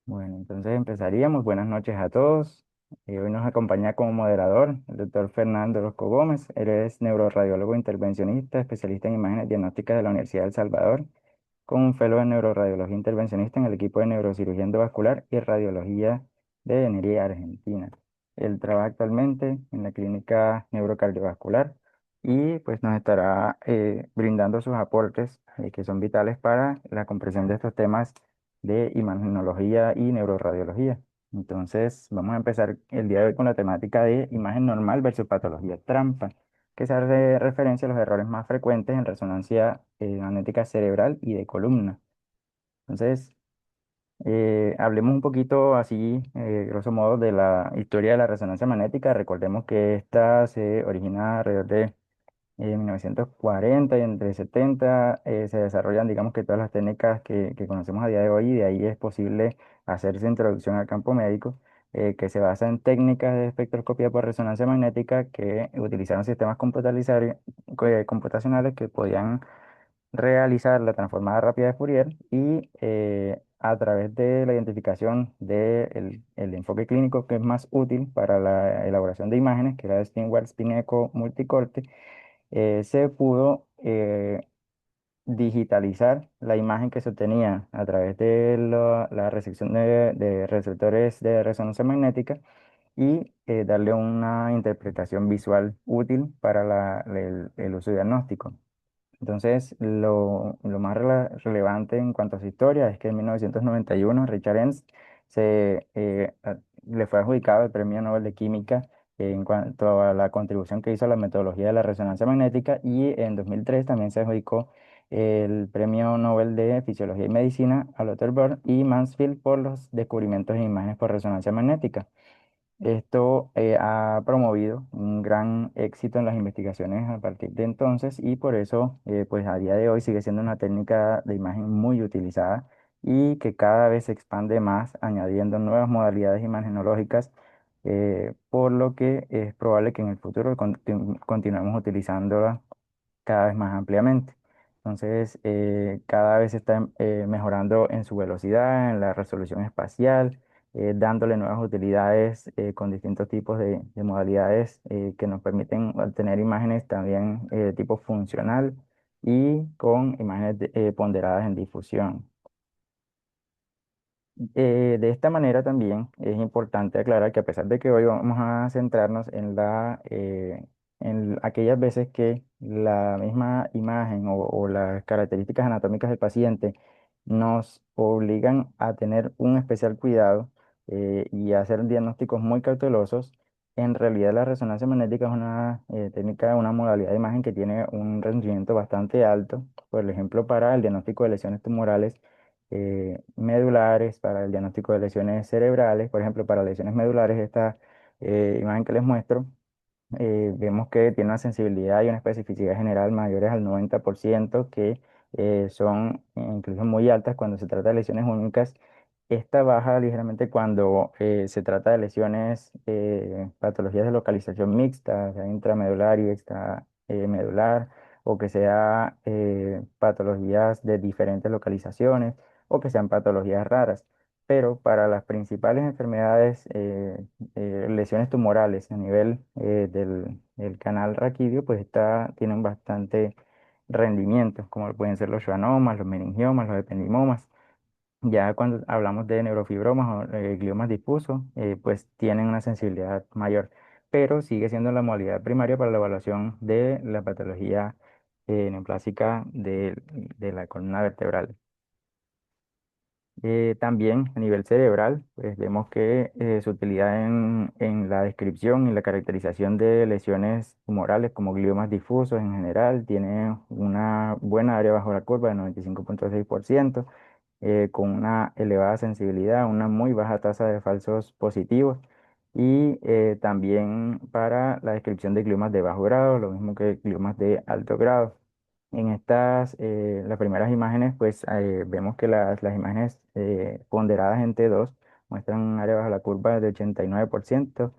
Bueno, entonces empezaríamos. Buenas noches a todos. Hoy nos acompaña como moderador el doctor Fernando Orozco Gómez. Él es neuroradiólogo intervencionista, especialista en imágenes diagnósticas de la Universidad de El Salvador, con un fellow en neuroradiología intervencionista en el equipo de neurocirugía endovascular y radiología de Venería, Argentina. Él trabaja actualmente en la clínica neurocardiovascular y pues nos estará brindando sus aportes que son vitales para la comprensión de estos temas de imagenología y neuroradiología. Entonces, vamos a empezar el día de hoy con la temática de imagen normal versus patología trampa, que se hace referencia a los errores más frecuentes en resonancia magnética cerebral y de columna. Entonces, hablemos un poquito así, grosso modo, de la historia de la resonancia magnética. Recordemos que esta se origina alrededor de 1940 y entre 70 se desarrollan, digamos que todas las técnicas que conocemos a día de hoy y de ahí es posible hacer esa introducción al campo médico, que se basa en técnicas de espectroscopía por resonancia magnética que utilizaron sistemas computacionales que podían realizar la transformada rápida de Fourier y a través de la identificación del el enfoque clínico que es más útil para la elaboración de imágenes, que era el Stingwall Spin Echo multicorte, se pudo digitalizar la imagen que se obtenía a través de la recepción de receptores de resonancia magnética y darle una interpretación visual útil para el uso diagnóstico. Entonces, lo más relevante en cuanto a su historia es que en 1991 Richard Ernst le fue adjudicado el Premio Nobel de Química en cuanto a la contribución que hizo a la metodología de la resonancia magnética y en 2003 también se adjudicó el Premio Nobel de Fisiología y Medicina a Lauterbur y Mansfield por los descubrimientos en imágenes por resonancia magnética. Esto ha promovido un gran éxito en las investigaciones a partir de entonces y por eso, pues a día de hoy sigue siendo una técnica de imagen muy utilizada y que cada vez se expande más, añadiendo nuevas modalidades imagenológicas, por lo que es probable que en el futuro continuemos utilizándola cada vez más ampliamente. Entonces, cada vez se está mejorando en su velocidad, en la resolución espacial, dándole nuevas utilidades con distintos tipos de modalidades que nos permiten obtener imágenes también de tipo funcional y con imágenes ponderadas en difusión. De esta manera también es importante aclarar que a pesar de que hoy vamos a centrarnos en en aquellas veces que la misma imagen o las características anatómicas del paciente nos obligan a tener un especial cuidado y a hacer diagnósticos muy cautelosos, en realidad la resonancia magnética es una técnica, una modalidad de imagen que tiene un rendimiento bastante alto, por ejemplo, para el diagnóstico de lesiones tumorales medulares, para el diagnóstico de lesiones cerebrales. Por ejemplo, para lesiones medulares, esta imagen que les muestro, vemos que tiene una sensibilidad y una especificidad general mayores al 90%, que son incluso muy altas cuando se trata de lesiones únicas. Esta baja ligeramente cuando se trata de lesiones, patologías de localización mixta, o sea, intramedular y extramedular, o que sea patologías de diferentes localizaciones, o que sean patologías raras. Pero para las principales enfermedades, lesiones tumorales a nivel del canal raquídeo, pues tienen bastante rendimiento, como pueden ser los schwannomas, los meningiomas, los ependimomas. Ya cuando hablamos de neurofibromas o gliomas difusos, pues tienen una sensibilidad mayor, pero sigue siendo la modalidad primaria para la evaluación de la patología neoplásica de la columna vertebral. También a nivel cerebral, pues vemos que su utilidad en la descripción y la caracterización de lesiones tumorales como gliomas difusos en general tiene una buena área bajo la curva de 95,6%, con una elevada sensibilidad, una muy baja tasa de falsos positivos y también para la descripción de gliomas de bajo grado, lo mismo que gliomas de alto grado. En las primeras imágenes, pues vemos que las imágenes ponderadas en T2 muestran un área bajo la curva de 89%,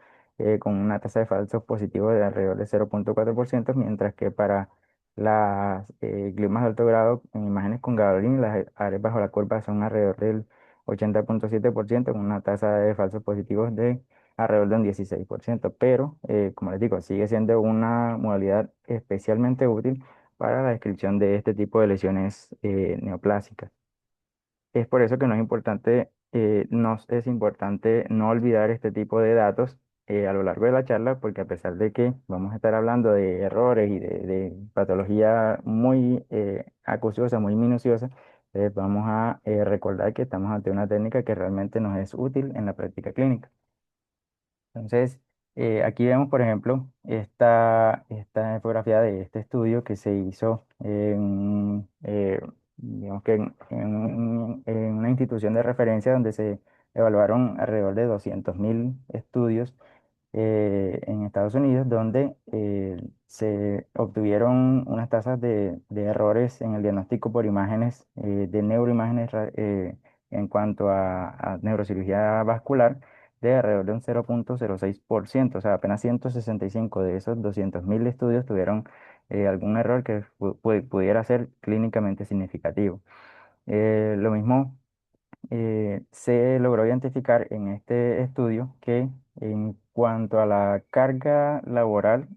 con una tasa de falsos positivos de alrededor de 0,4%, mientras que para las gliomas de alto grado en imágenes con Gabardine, las áreas bajo la curva son alrededor del 80,7% con una tasa de falsos positivos de alrededor de un 16%. Pero, como les digo, sigue siendo una modalidad especialmente útil para la descripción de este tipo de lesiones neoplásicas. Es por eso que nos es importante no olvidar este tipo de datos a lo largo de la charla, porque a pesar de que vamos a estar hablando de errores y de patología muy acuciosa, muy minuciosa, vamos a recordar que estamos ante una técnica que realmente nos es útil en la práctica clínica. Entonces, aquí vemos, por ejemplo, esta infografía de este estudio que se hizo digamos que en una institución de referencia donde se evaluaron alrededor de 200.000 estudios en Estados Unidos, donde se obtuvieron unas tasas de errores en el diagnóstico por imágenes, de neuroimágenes en cuanto a neurocirugía vascular de alrededor de un 0,06%, o sea, apenas 165 de esos 200.000 estudios tuvieron algún error que pudiera ser clínicamente significativo. Lo mismo se logró identificar en este estudio que en cuanto a la carga laboral,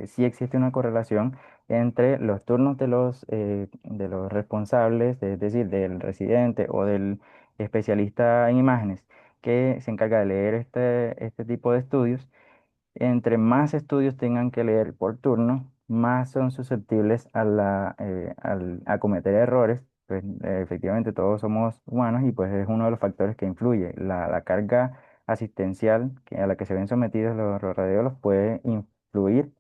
sí existe una correlación entre los turnos de los responsables, es decir, del residente o del especialista en imágenes que se encarga de leer este tipo de estudios. Entre más estudios tengan que leer por turno, más son susceptibles a cometer errores. Pues efectivamente todos somos humanos y pues es uno de los factores que influye. La carga asistencial a la que se ven sometidos los radiólogos puede influir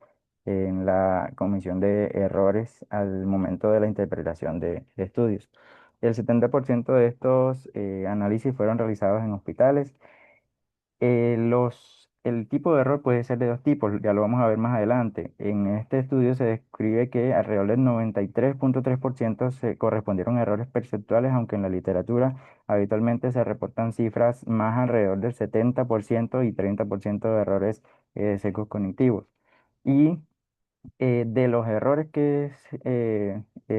en la comisión de errores al momento de la interpretación de estudios. El 70% de estos análisis fueron realizados en hospitales. El tipo de error puede ser de dos tipos, ya lo vamos a ver más adelante. En este estudio se describe que alrededor del 93,3% se correspondieron a errores perceptuales, aunque en la literatura habitualmente se reportan cifras más alrededor del 70% y 30% de errores secos cognitivos. Y de los errores que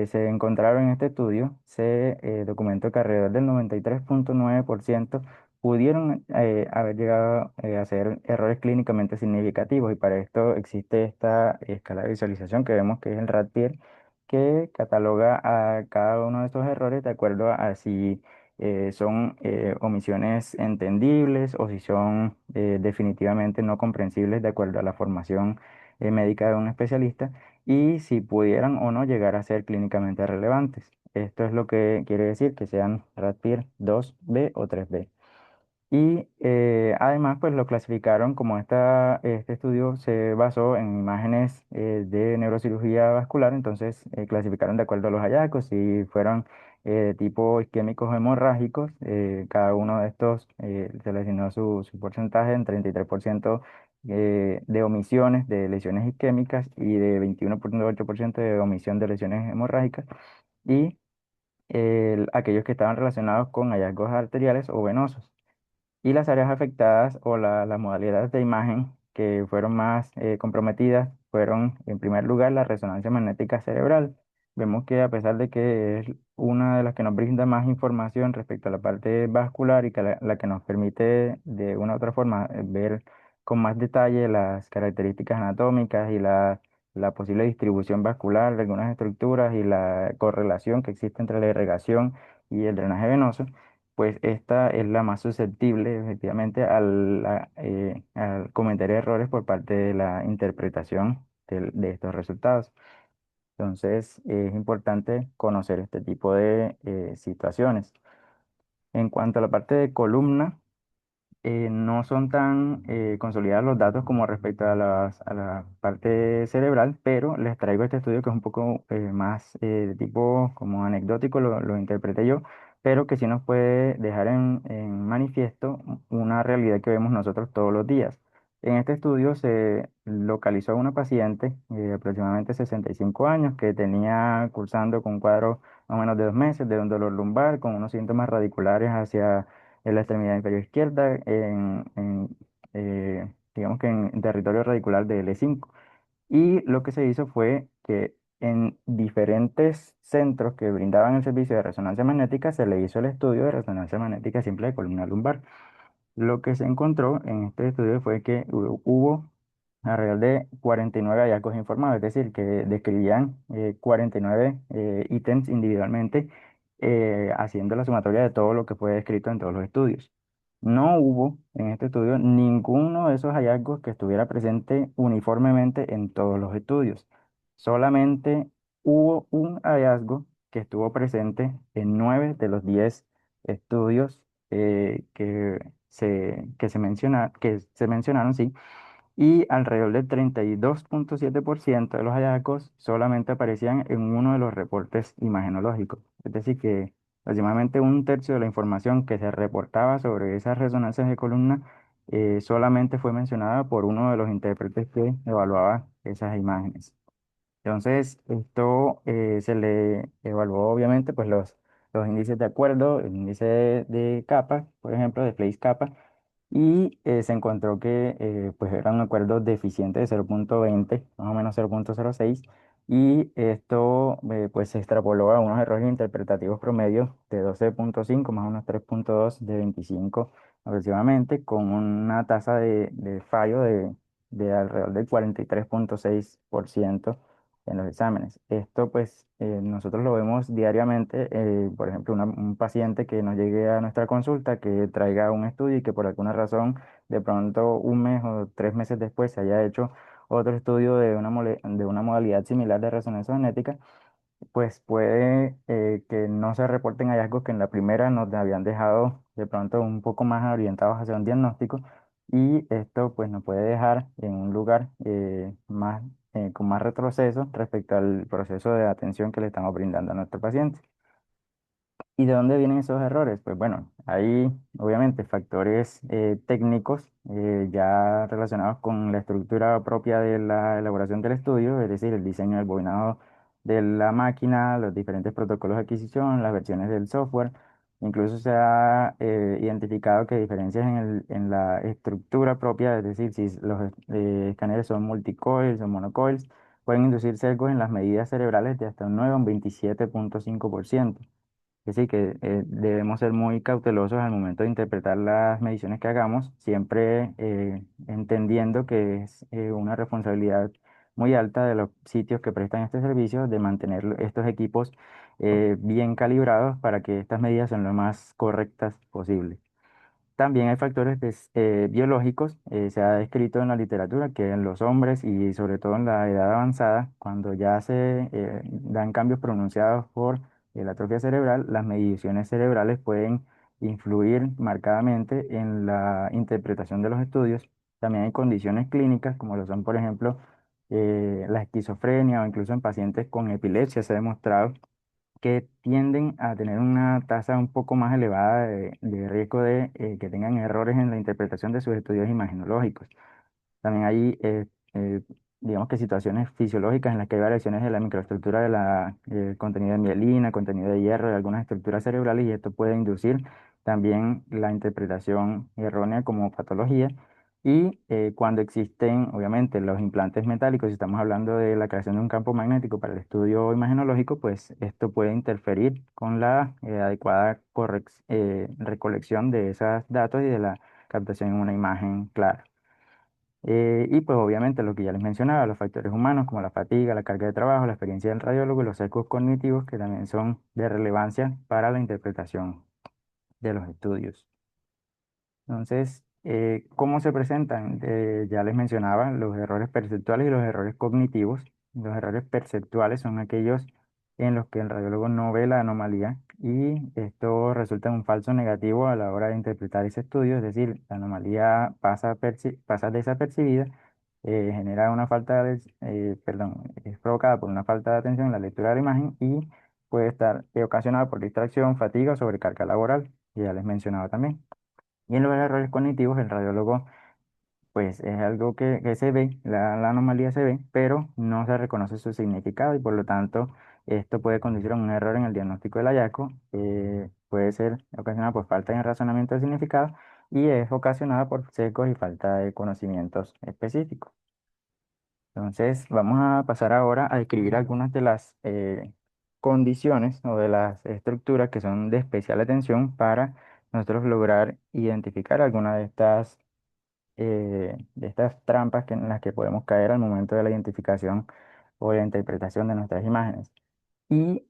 se encontraron en este estudio, se documentó que alrededor del 93,9% pudieron haber llegado a ser errores clínicamente significativos y para esto existe esta escala de visualización que vemos que es el RATPIER que cataloga a cada uno de estos errores de acuerdo a si son omisiones entendibles o si son definitivamente no comprensibles de acuerdo a la formación médica de un especialista y si pudieran o no llegar a ser clínicamente relevantes. Esto es lo que quiere decir que sean RATPIR 2B o 3B. Y además, pues lo clasificaron como este estudio se basó en imágenes de neurocirugía vascular, entonces clasificaron de acuerdo a los hallazgos, si fueron de tipo isquémicos hemorrágicos, cada uno de estos se le asignó su porcentaje en 33% de omisiones de lesiones isquémicas y de 21,8% de omisión de lesiones hemorrágicas, y aquellos que estaban relacionados con hallazgos arteriales o venosos. Y las áreas afectadas o las modalidades de imagen que fueron más comprometidas fueron, en primer lugar, la resonancia magnética cerebral. Vemos que a pesar de que es una de las que nos brinda más información respecto a la parte vascular y que la que nos permite de una u otra forma ver con más detalle las características anatómicas y la posible distribución vascular de algunas estructuras y la correlación que existe entre la irrigación y el drenaje venoso, pues esta es la más susceptible efectivamente al cometer errores por parte de la interpretación de estos resultados. Entonces, es importante conocer este tipo de situaciones. En cuanto a la parte de columna, no son tan consolidados los datos como respecto a la parte cerebral, pero les traigo este estudio que es un poco más de tipo como anecdótico, lo interpreté yo, pero que sí nos puede dejar en manifiesto una realidad que vemos nosotros todos los días. En este estudio se localizó a una paciente de aproximadamente 65 años que tenía cursando con un cuadro más o menos de 2 meses de un dolor lumbar con unos síntomas radiculares hacia en la extremidad inferior izquierda, digamos que en territorio radicular de L5. Y lo que se hizo fue que en diferentes centros que brindaban el servicio de resonancia magnética se le hizo el estudio de resonancia magnética simple de columna lumbar. Lo que se encontró en este estudio fue que hubo alrededor de 49 hallazgos informados, es decir, que describían 49 ítems individualmente, haciendo la sumatoria de todo lo que fue descrito en todos los estudios. No hubo en este estudio ninguno de esos hallazgos que estuviera presente uniformemente en todos los estudios. Solamente hubo un hallazgo que estuvo presente en 9 de los 10 estudios que se mencionaron, sí, y alrededor del 32,7% de los hallazgos solamente aparecían en uno de los reportes imagenológicos. Es decir, que aproximadamente un tercio de la información que se reportaba sobre esas resonancias de columna solamente fue mencionada por uno de los intérpretes que evaluaba esas imágenes. Entonces, esto se le evaluó obviamente pues los índices de acuerdo, el índice de capa, por ejemplo, de Place capa, y se encontró que pues era un acuerdo deficiente de 0,20, más o menos 0,06, y esto pues se extrapoló a unos errores interpretativos promedios de 12,5 más unos 3,2 de 25 aproximadamente, con una tasa de fallo de alrededor del 43,6% en los exámenes. Esto pues nosotros lo vemos diariamente, por ejemplo, un paciente que nos llegue a nuestra consulta, que traiga un estudio y que por alguna razón de pronto un mes o 3 meses después se haya hecho otro estudio de una modalidad similar de resonancia magnética, pues puede que no se reporten hallazgos que en la primera nos habían dejado de pronto un poco más orientados hacia un diagnóstico, y esto pues nos puede dejar en un lugar con más retroceso respecto al proceso de atención que le estamos brindando a nuestro paciente. ¿Y de dónde vienen esos errores? Pues bueno, hay obviamente factores técnicos ya relacionados con la estructura propia de la elaboración del estudio, es decir, el diseño del bobinado de la máquina, los diferentes protocolos de adquisición, las versiones del software. Incluso se ha identificado que diferencias en la estructura propia, es decir, si los escáneres son multicoils o monocoils, pueden inducir sesgos en las medidas cerebrales de hasta un 9 o un 27,5%. Es decir, que debemos ser muy cautelosos al momento de interpretar las mediciones que hagamos, siempre entendiendo que es una responsabilidad muy alta de los sitios que prestan este servicio de mantener estos equipos bien calibrados para que estas medidas sean lo más correctas posible. También hay factores biológicos, se ha descrito en la literatura que en los hombres y sobre todo en la edad avanzada, cuando ya se dan cambios pronunciados por la atrofia cerebral, las mediciones cerebrales pueden influir marcadamente en la interpretación de los estudios. También hay condiciones clínicas, como lo son, por ejemplo, la esquizofrenia, o incluso en pacientes con epilepsia se ha demostrado que tienden a tener una tasa un poco más elevada de riesgo de que tengan errores en la interpretación de sus estudios imagenológicos. También hay, digamos que situaciones fisiológicas en las que hay variaciones de la microestructura de la contenido de mielina, contenido de hierro, de algunas estructuras cerebrales, y esto puede inducir también la interpretación errónea como patología. Y cuando existen, obviamente, los implantes metálicos, si estamos hablando de la creación de un campo magnético para el estudio imagenológico, pues esto puede interferir con la adecuada recolección de esos datos y de la captación en una imagen clara. Y pues obviamente lo que ya les mencionaba, los factores humanos como la fatiga, la carga de trabajo, la experiencia del radiólogo y los sesgos cognitivos que también son de relevancia para la interpretación de los estudios. Entonces, ¿cómo se presentan? Ya les mencionaba los errores perceptuales y los errores cognitivos. Los errores perceptuales son aquellos en los que el radiólogo no ve la anomalía, y esto resulta en un falso negativo a la hora de interpretar ese estudio, es decir, la anomalía pasa desapercibida, genera una falta de, perdón, es provocada por una falta de atención en la lectura de la imagen, y puede estar ocasionada por distracción, fatiga o sobrecarga laboral, que ya les mencionaba también. Y en los errores cognitivos, el radiólogo, pues es algo que se ve, la anomalía se ve, pero no se reconoce su significado, y por lo tanto esto puede conducir a un error en el diagnóstico del hallazgo. Puede ser ocasionado por falta de razonamiento del significado, y es ocasionada por sesgos y falta de conocimientos específicos. Entonces, vamos a pasar ahora a describir algunas de las condiciones o de las estructuras que son de especial atención para nosotros lograr identificar alguna de estas trampas en las que podemos caer al momento de la identificación o la interpretación de nuestras imágenes. Y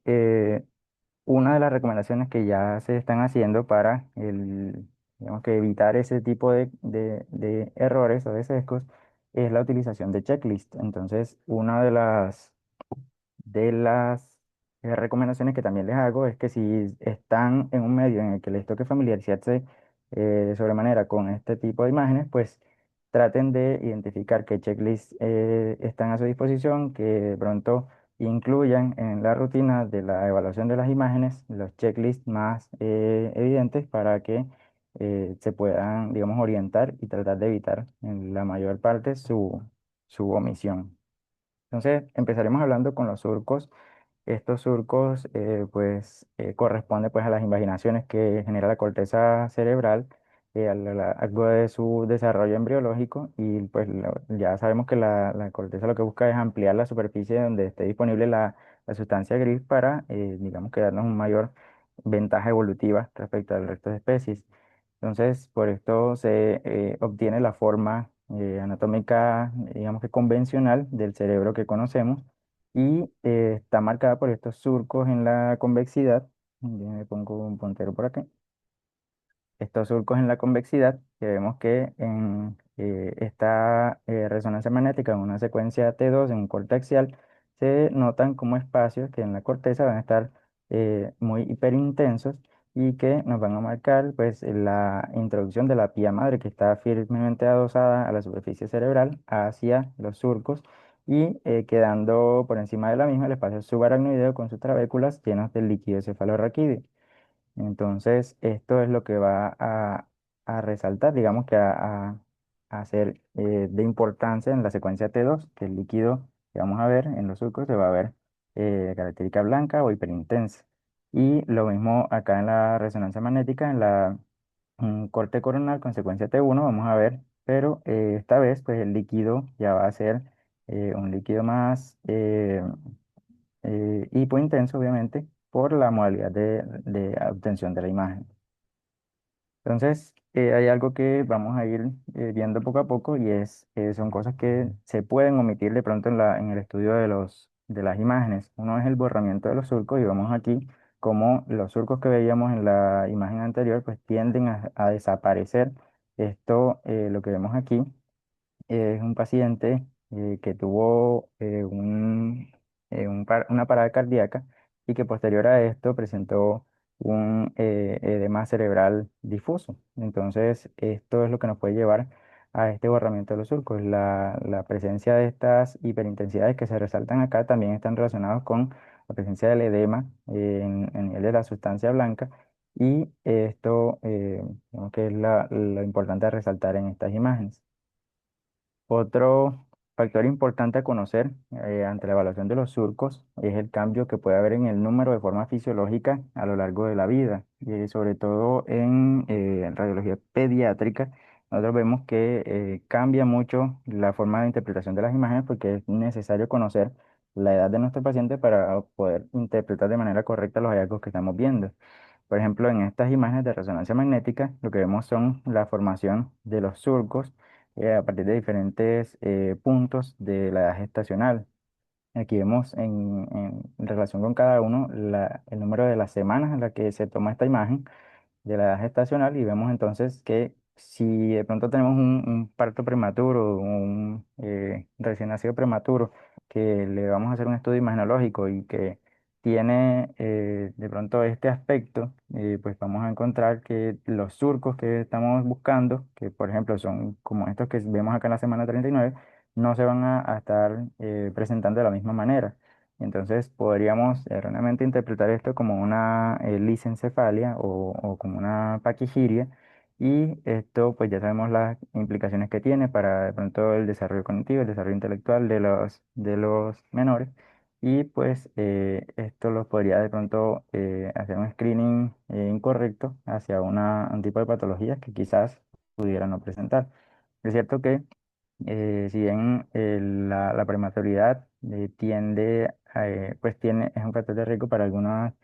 una de las recomendaciones que ya se están haciendo para digamos que evitar ese tipo de errores o de sesgos es la utilización de checklist. Entonces, una de las recomendaciones que también les hago es que si están en un medio en el que les toque familiarizarse de sobremanera con este tipo de imágenes, pues traten de identificar qué checklists están a su disposición, que de pronto incluyan en la rutina de la evaluación de las imágenes los checklists más evidentes para que se puedan, digamos, orientar y tratar de evitar en la mayor parte su omisión. Entonces, empezaremos hablando con los surcos. Estos surcos, corresponden pues a las imaginaciones que genera la corteza cerebral a lo largo de su desarrollo embriológico y pues ya sabemos que la corteza lo que busca es ampliar la superficie donde esté disponible la sustancia gris para, digamos, que darnos una mayor ventaja evolutiva respecto al resto de especies. Entonces, por esto se obtiene la forma anatómica, digamos que convencional del cerebro que conocemos y está marcada por estos surcos en la convexidad. Me pongo un puntero por aquí. Estos surcos en la convexidad, que vemos que en esta resonancia magnética, en una secuencia T2, en un corte axial, se notan como espacios que en la corteza van a estar muy hiperintensos y que nos van a marcar pues la introducción de la pía madre que está firmemente adosada a la superficie cerebral hacia los surcos y quedando por encima de la misma el espacio subaracnoideo con sus trabéculas llenas del líquido cefalorraquídeo. Entonces, esto es lo que va a resaltar, digamos que a ser de importancia en la secuencia T2, que el líquido que vamos a ver en los surcos se va a ver característica blanca o hiperintensa. Y lo mismo acá en la resonancia magnética, en la corte coronal con secuencia T1, vamos a ver, pero esta vez pues el líquido ya va a ser un líquido más hipointenso, obviamente, por la modalidad de obtención de la imagen. Entonces, hay algo que vamos a ir viendo poco a poco y son cosas que se pueden omitir de pronto en el estudio de las imágenes. Uno es el borramiento de los surcos y vemos aquí cómo los surcos que veíamos en la imagen anterior pues tienden a desaparecer. Esto, lo que vemos aquí es un paciente que tuvo una parada cardíaca y que posterior a esto presentó un edema cerebral difuso. Entonces, esto es lo que nos puede llevar a este borramiento de los surcos. La presencia de estas hiperintensidades que se resaltan acá también están relacionados con la presencia del edema en nivel de la sustancia blanca. Y esto, digamos que es lo importante a resaltar en estas imágenes. Otro factor importante a conocer ante la evaluación de los surcos es el cambio que puede haber en el número de forma fisiológica a lo largo de la vida, y sobre todo en radiología pediátrica. Nosotros vemos que cambia mucho la forma de interpretación de las imágenes porque es necesario conocer la edad de nuestro paciente para poder interpretar de manera correcta los hallazgos que estamos viendo. Por ejemplo, en estas imágenes de resonancia magnética, lo que vemos son la formación de los surcos a partir de diferentes puntos de la edad gestacional. Aquí vemos en relación con cada uno el número de las semanas en las que se toma esta imagen de la edad gestacional y vemos entonces que si de pronto tenemos un parto prematuro, un recién nacido prematuro, que le vamos a hacer un estudio imagenológico y que tiene de pronto este aspecto, pues vamos a encontrar que los surcos que estamos buscando, que por ejemplo son como estos que vemos acá en la semana 39, no se van a estar presentando de la misma manera. Entonces podríamos erróneamente interpretar esto como una lisencefalia o como una paquigiria y esto pues ya sabemos las implicaciones que tiene para de pronto el desarrollo cognitivo, el desarrollo intelectual de los menores y pues esto los podría de pronto hacer un screening incorrecto hacia un tipo de patologías que quizás pudieran no presentar. Es cierto que Si bien la prematuridad es un factor de riesgo para algunas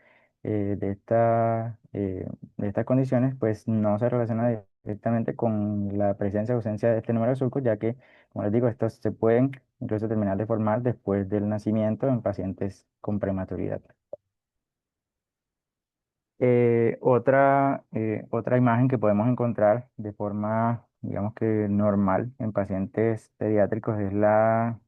de estas condiciones, pues no se relaciona directamente con la presencia o ausencia de este número de surcos, ya que, como les digo, estos se pueden incluso terminar de formar después del nacimiento en pacientes con prematuridad. Otra imagen que podemos encontrar de forma, digamos que normal en pacientes pediátricos es la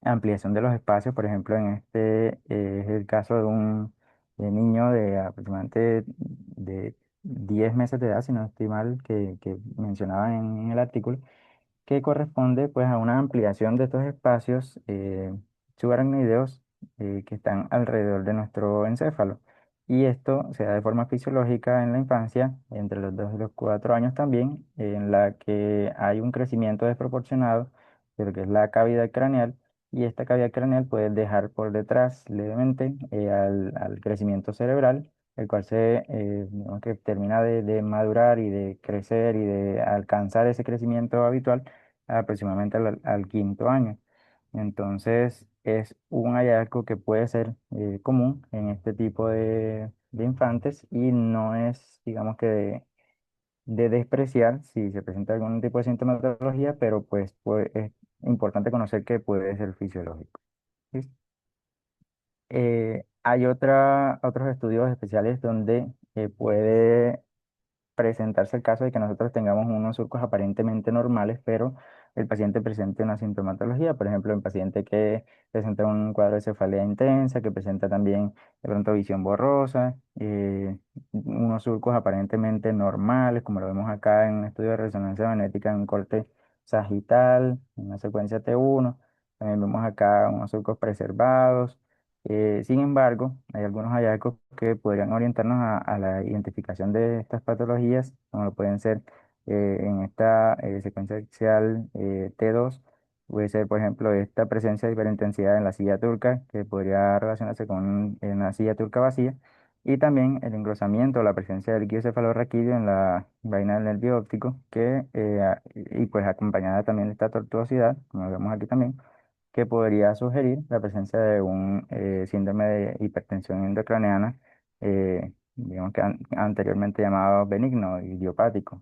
ampliación de los espacios. Por ejemplo, en este es el caso de un niño de aproximadamente de 10 meses de edad, si no estoy mal, que mencionaba en el artículo, que corresponde pues a una ampliación de estos espacios subaracnoideos que están alrededor de nuestro encéfalo. Y esto se da de forma fisiológica en la infancia, entre los 2 y los 4 años también, en la que hay un crecimiento desproporcionado de lo que es la cavidad craneal, y esta cavidad craneal puede dejar por detrás levemente al crecimiento cerebral, el cual digamos que termina de madurar y de crecer y de alcanzar ese crecimiento habitual aproximadamente al quinto año. Entonces, es un hallazgo que puede ser común en este tipo de infantes y no es, digamos que, de despreciar si se presenta algún tipo de sintomatología, pero pues es importante conocer que puede ser fisiológico. ¿Sí? Hay otros estudios especiales donde puede presentarse el caso de que nosotros tengamos unos surcos aparentemente normales, pero el paciente presente una sintomatología, por ejemplo, en paciente que presenta un cuadro de cefalea intensa, que presenta también de pronto visión borrosa, unos surcos aparentemente normales, como lo vemos acá en un estudio de resonancia magnética en un corte sagital, en una secuencia T1, también vemos acá unos surcos preservados. Sin embargo, hay algunos hallazgos que podrían orientarnos a la identificación de estas patologías, como lo pueden ser en esta secuencia axial T2, puede ser, por ejemplo, esta presencia de hiperintensidad en la silla turca, que podría relacionarse con una silla turca vacía, y también el engrosamiento o la presencia del líquido cefalorraquídeo en la vaina del nervio óptico, y pues acompañada también de esta tortuosidad, como vemos aquí también, que podría sugerir la presencia de un síndrome de hipertensión endocraneana, digamos que anteriormente llamado benigno, idiopático.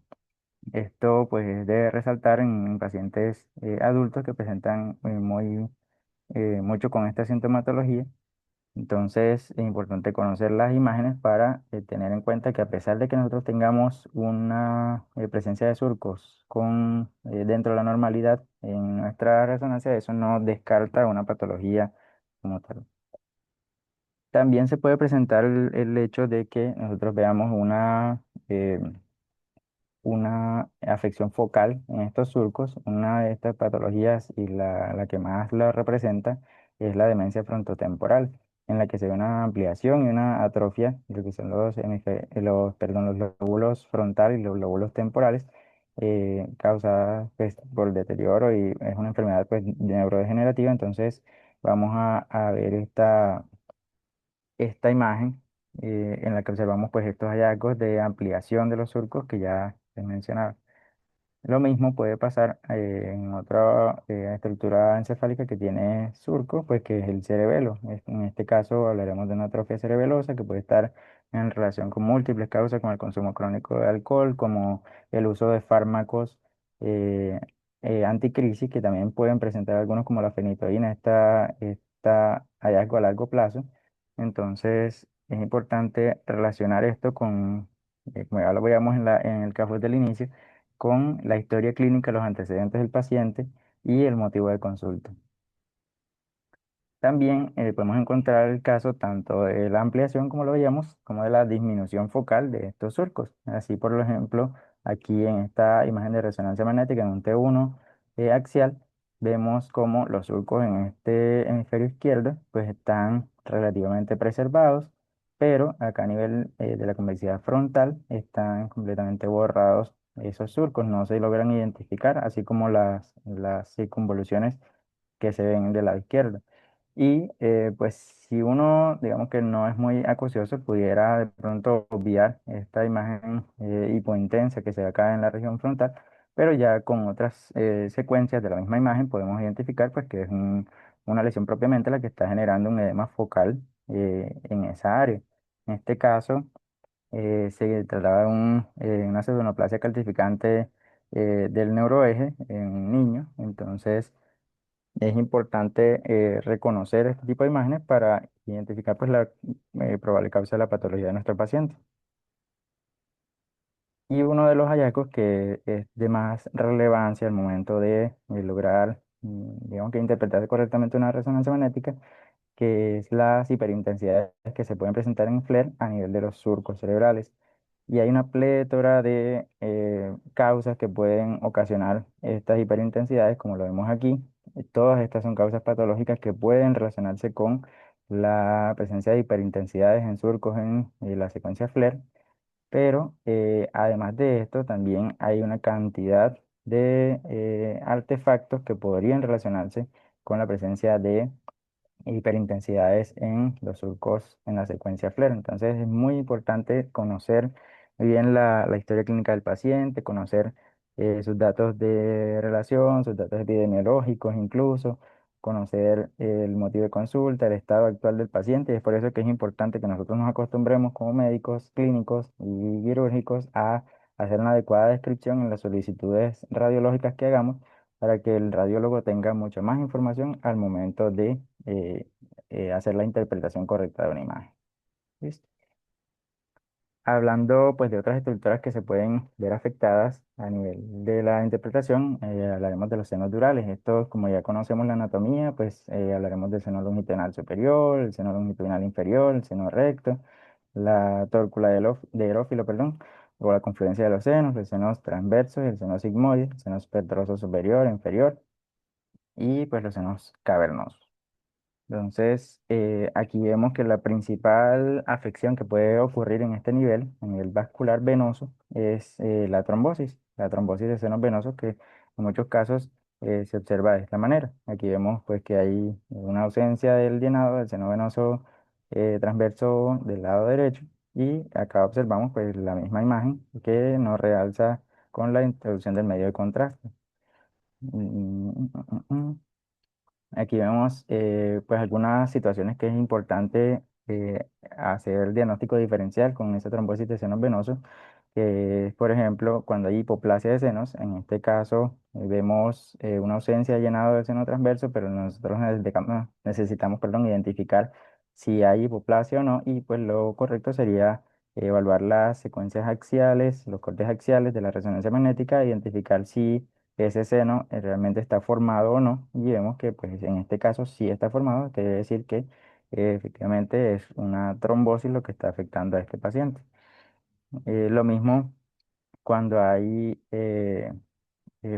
Esto pues es de resaltar en pacientes adultos que presentan mucho con esta sintomatología. Entonces es importante conocer las imágenes para tener en cuenta que a pesar de que nosotros tengamos una presencia de surcos dentro de la normalidad en nuestra resonancia, eso no descarta una patología como tal. También se puede presentar el hecho de que nosotros veamos eh, una afección focal en estos surcos. Una de estas patologías y la que más la representa es la demencia frontotemporal, en la que se ve una ampliación y una atrofia de lo que son los lóbulos frontales y los lóbulos temporales, causadas pues, por deterioro, y es una enfermedad pues, neurodegenerativa. Entonces vamos a ver esta imagen en la que observamos pues estos hallazgos de ampliación de los surcos que ya he mencionado. Lo mismo puede pasar en otra estructura encefálica que tiene surcos, pues que es el cerebelo. En este caso hablaremos de una atrofia cerebelosa que puede estar en relación con múltiples causas, como el consumo crónico de alcohol, como el uso de fármacos eh, anticrisis, que también pueden presentar algunos como la fenitoína, esta hallazgo a largo plazo. Entonces es importante relacionar esto como ya lo veíamos en el caso del inicio, con la historia clínica, los antecedentes del paciente y el motivo de consulta. También podemos encontrar el caso tanto de la ampliación, como lo veíamos, como de la disminución focal de estos surcos. Así, por ejemplo, aquí en esta imagen de resonancia magnética en un T1 axial, vemos como los surcos en este hemisferio izquierdo pues están relativamente preservados, pero acá a nivel de la convexidad frontal están completamente borrados esos surcos, no se logran identificar, así como las circunvoluciones que se ven del lado izquierdo. Y pues si uno, digamos que no es muy acucioso, pudiera de pronto obviar esta imagen hipointensa que se ve acá en la región frontal, pero ya con otras secuencias de la misma imagen podemos identificar pues que es una lesión propiamente la que está generando un edema focal en esa área. En este caso se trataba de una pseudoneoplasia calcificante del neuroeje en un niño, entonces es importante reconocer este tipo de imágenes para identificar pues, la probable causa de la patología de nuestro paciente. Y uno de los hallazgos que es de más relevancia al momento de lograr, digamos que interpretar correctamente una resonancia magnética, que es las hiperintensidades que se pueden presentar en FLAIR a nivel de los surcos cerebrales. Y hay una plétora de causas que pueden ocasionar estas hiperintensidades, como lo vemos aquí. Todas estas son causas patológicas que pueden relacionarse con la presencia de hiperintensidades en surcos en la secuencia FLAIR. Pero además de esto, también hay una cantidad de artefactos que podrían relacionarse con la presencia de hiperintensidades en los surcos en la secuencia FLAIR. Entonces es muy importante conocer muy bien la historia clínica del paciente, conocer sus datos de relación, sus datos epidemiológicos incluso, conocer el motivo de consulta, el estado actual del paciente. Y es por eso que es importante que nosotros nos acostumbremos como médicos clínicos y quirúrgicos a hacer una adecuada descripción en las solicitudes radiológicas que hagamos para que el radiólogo tenga mucha más información al momento de hacer la interpretación correcta de una imagen. ¿Listo? Hablando pues de otras estructuras que se pueden ver afectadas a nivel de la interpretación, hablaremos de los senos durales. Estos, como ya conocemos la anatomía, pues hablaremos del seno longitudinal superior, el seno longitudinal inferior, el seno recto, la tórcula de Erófilo, perdón, o la confluencia de los senos, los senos transversos, el seno sigmoide, el seno petroso superior, inferior y pues los senos cavernosos. Entonces, aquí vemos que la principal afección que puede ocurrir en este nivel, a nivel vascular venoso, es la trombosis de senos venosos que en muchos casos se observa de esta manera. Aquí vemos pues que hay una ausencia del llenado del seno venoso transverso del lado derecho y acá observamos pues la misma imagen que nos realza con la introducción del medio de contraste. Mm, mm, mm, mm, mm. Aquí vemos pues algunas situaciones que es importante hacer diagnóstico diferencial con esa trombosis de senos venosos, que es, por ejemplo, cuando hay hipoplasia de senos, en este caso vemos una ausencia de llenado del seno transverso, pero nosotros necesitamos, perdón, identificar si hay hipoplasia o no, y pues lo correcto sería evaluar las secuencias axiales, los cortes axiales de la resonancia magnética, e identificar si ese seno realmente está formado o no, y vemos que pues en este caso sí está formado, quiere decir que efectivamente es una trombosis lo que está afectando a este paciente. Lo mismo cuando hay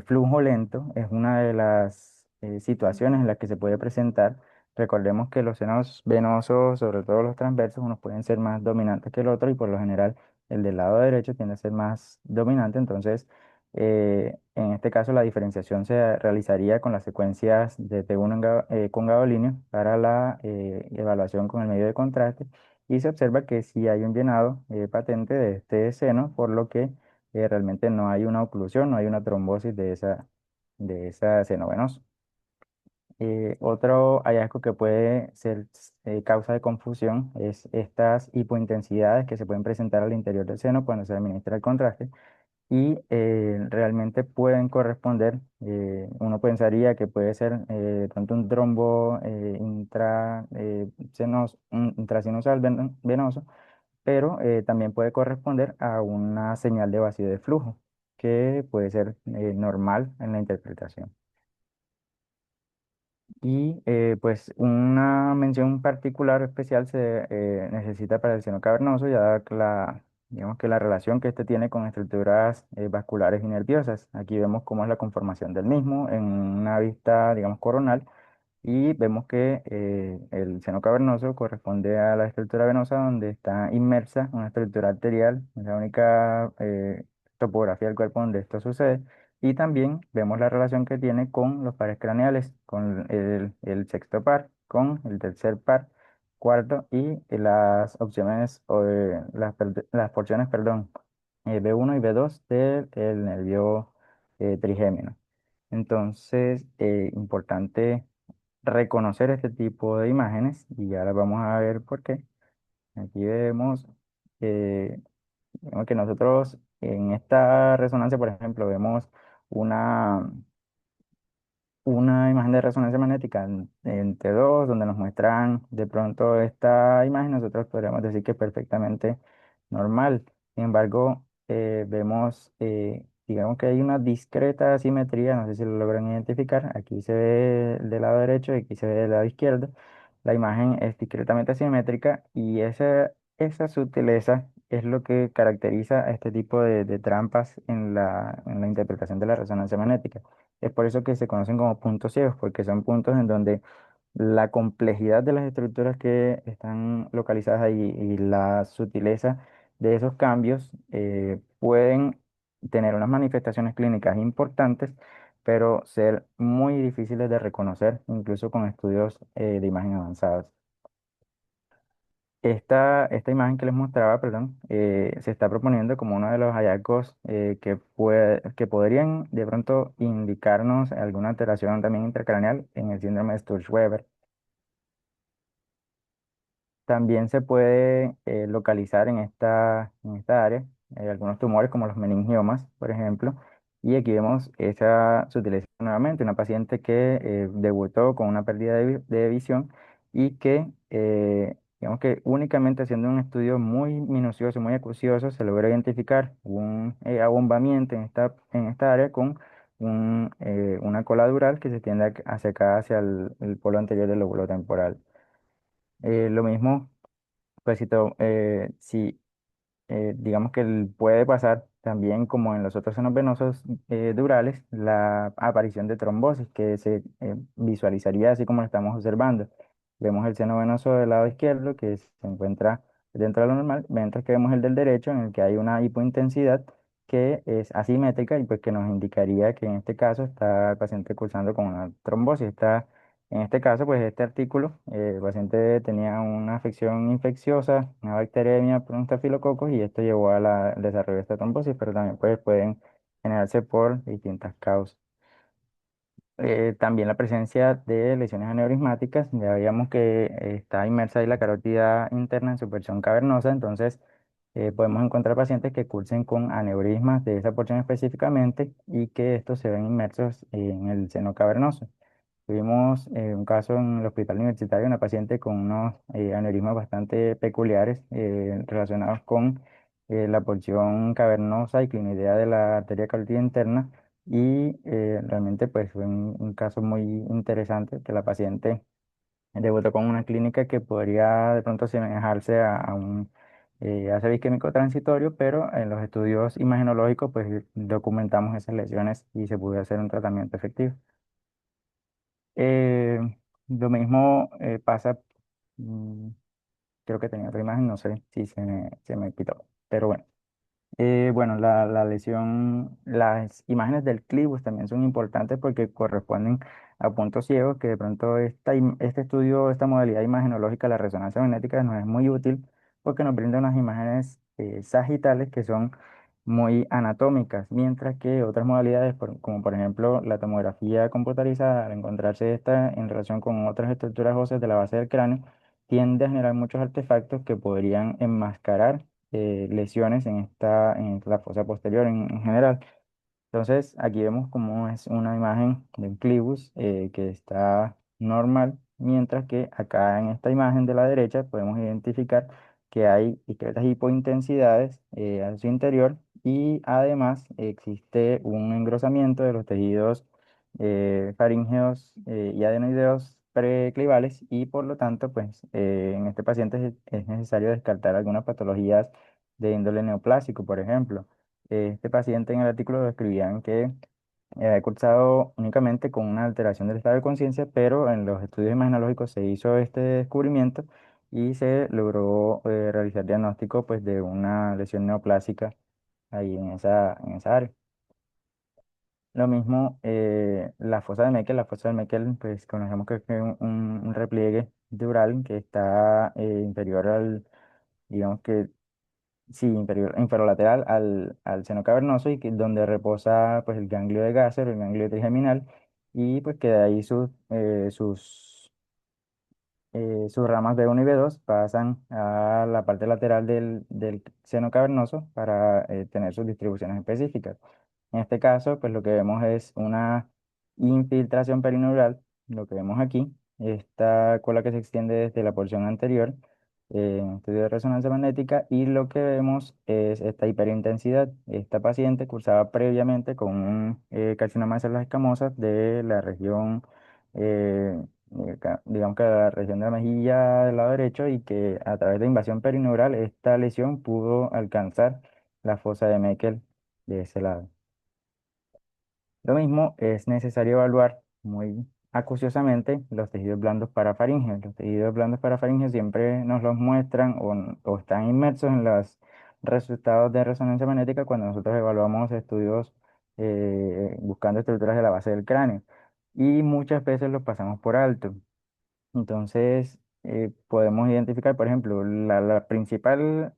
flujo lento es una de las situaciones en las que se puede presentar. Recordemos que los senos venosos, sobre todo los transversos, unos pueden ser más dominantes que el otro y por lo general el del lado derecho tiende a ser más dominante. Entonces, en este caso la diferenciación se realizaría con las secuencias de T1 con gadolínio para la evaluación con el medio de contraste y se observa que si hay un llenado patente de este seno, por lo que realmente no hay una oclusión, no hay una trombosis de esa seno venoso. Otro hallazgo que puede ser causa de confusión es estas hipointensidades que se pueden presentar al interior del seno cuando se administra el contraste y realmente pueden corresponder, uno pensaría que puede ser tanto un trombo intrasinusal venoso, pero también puede corresponder a una señal de vacío de flujo, que puede ser normal en la interpretación. Y pues una mención particular o especial se necesita para el seno cavernoso, ya que digamos que la relación que este tiene con estructuras vasculares y nerviosas. Aquí vemos cómo es la conformación del mismo en una vista, digamos, coronal y vemos que el seno cavernoso corresponde a la estructura venosa donde está inmersa una estructura arterial, es la única topografía del cuerpo donde esto sucede. Y también vemos la relación que tiene con los pares craneales, con el sexto par, con el tercer par, cuarto y las opciones, las porciones, perdón, B1 y B2 del el nervio trigémino. Entonces, importante reconocer este tipo de imágenes y ahora vamos a ver por qué. Aquí vemos, eh, vemos que nosotros en esta resonancia, por ejemplo, vemos una, una imagen de resonancia magnética en T2, donde nos muestran de pronto esta imagen, nosotros podríamos decir que es perfectamente normal. Sin embargo, vemos, digamos que hay una discreta asimetría, no sé si lo logran identificar. Aquí se ve del lado derecho y aquí se ve del lado izquierdo. La imagen es discretamente asimétrica y esa sutileza es lo que caracteriza a este tipo de trampas en la interpretación de la resonancia magnética. Es por eso que se conocen como puntos ciegos, porque son puntos en donde la complejidad de las estructuras que están localizadas ahí y la sutileza de esos cambios pueden tener unas manifestaciones clínicas importantes, pero ser muy difíciles de reconocer, incluso con estudios de imagen avanzados. Esta imagen que les mostraba, perdón, se está proponiendo como uno de los hallazgos que podrían de pronto indicarnos alguna alteración también intracraneal en el síndrome de Sturge-Weber. También se puede localizar en esta área algunos tumores como los meningiomas, por ejemplo. Y aquí vemos esa sutileza nuevamente, una paciente que debutó con una pérdida de visión y que, digamos que únicamente haciendo un estudio muy minucioso, muy acucioso, se logra identificar un abombamiento en esta área con una cola dural que se tiende a acercar hacia el polo anterior del lóbulo temporal. Lo mismo pues si digamos que puede pasar también como en los otros senos venosos durales, la aparición de trombosis que se visualizaría así como lo estamos observando. Vemos el seno venoso del lado izquierdo que se encuentra dentro de lo normal, mientras que vemos el del derecho en el que hay una hipointensidad que es asimétrica y pues que nos indicaría que en este caso está el paciente cursando con una trombosis. En este caso, pues este artículo, el paciente tenía una afección infecciosa, una bacteriemia por un estafilococos y esto llevó al desarrollo de esta trombosis, pero también pues, pueden generarse por distintas causas. También la presencia de lesiones aneurismáticas, ya veíamos que está inmersa ahí la carótida interna en su porción cavernosa, entonces podemos encontrar pacientes que cursen con aneurismas de esa porción específicamente y que estos se ven inmersos en el seno cavernoso. Tuvimos un caso en el hospital universitario, una paciente con unos aneurismas bastante peculiares relacionados con la porción cavernosa y clinoidea de la arteria carótida interna y realmente pues fue un caso muy interesante que la paciente debutó con una clínica que podría de pronto asemejarse a un ácido isquémico transitorio, pero en los estudios imagenológicos pues documentamos esas lesiones y se pudo hacer un tratamiento efectivo. Eh, lo mismo pasa, mm, creo que tenía otra imagen, no sé si se me quitó, pero bueno. Bueno, la lesión, las imágenes del clivus también son importantes porque corresponden a puntos ciegos que de pronto este estudio, esta modalidad imagenológica, la resonancia magnética, nos es muy útil porque nos brinda unas imágenes sagitales que son muy anatómicas, mientras que otras modalidades, como por ejemplo la tomografía computarizada, al encontrarse esta en relación con otras estructuras óseas de la base del cráneo, tiende a generar muchos artefactos que podrían enmascarar lesiones en la fosa posterior en general. Entonces, aquí vemos cómo es una imagen de un clivus que está normal, mientras que acá en esta imagen de la derecha podemos identificar que hay discretas hipointensidades a su interior y además existe un engrosamiento de los tejidos faríngeos y adenoideos preclivales y por lo tanto, pues en este paciente es necesario descartar algunas patologías de índole neoplásico, por ejemplo. Este paciente en el artículo describían que había cursado únicamente con una alteración del estado de conciencia, pero en los estudios imagenológicos se hizo este descubrimiento y se logró realizar diagnóstico pues, de una lesión neoplásica ahí en esa área. Lo mismo, la fosa de Meckel, la fosa de Meckel, pues conocemos que es un repliegue dural que está inferior al, digamos que sí, inferolateral al seno cavernoso y que, donde reposa pues el ganglio de Gasser, el ganglio trigeminal, y pues que de ahí sus ramas B1 y B2 pasan a la parte lateral del seno cavernoso para tener sus distribuciones específicas. En este caso, pues lo que vemos es una infiltración perineural, lo que vemos aquí, esta cola que se extiende desde la porción anterior en estudio de resonancia magnética, y lo que vemos es esta hiperintensidad. Esta paciente cursaba previamente con un carcinoma de células escamosas de la región, digamos que de la región de la mejilla del lado derecho, y que a través de invasión perineural esta lesión pudo alcanzar la fosa de Meckel de ese lado. Lo mismo es necesario evaluar muy acuciosamente los tejidos blandos parafaringeos. Los tejidos blandos parafaringeos siempre nos los muestran o están inmersos en los resultados de resonancia magnética cuando nosotros evaluamos estudios buscando estructuras de la base del cráneo. Y muchas veces los pasamos por alto. Entonces, podemos identificar, por ejemplo, la principal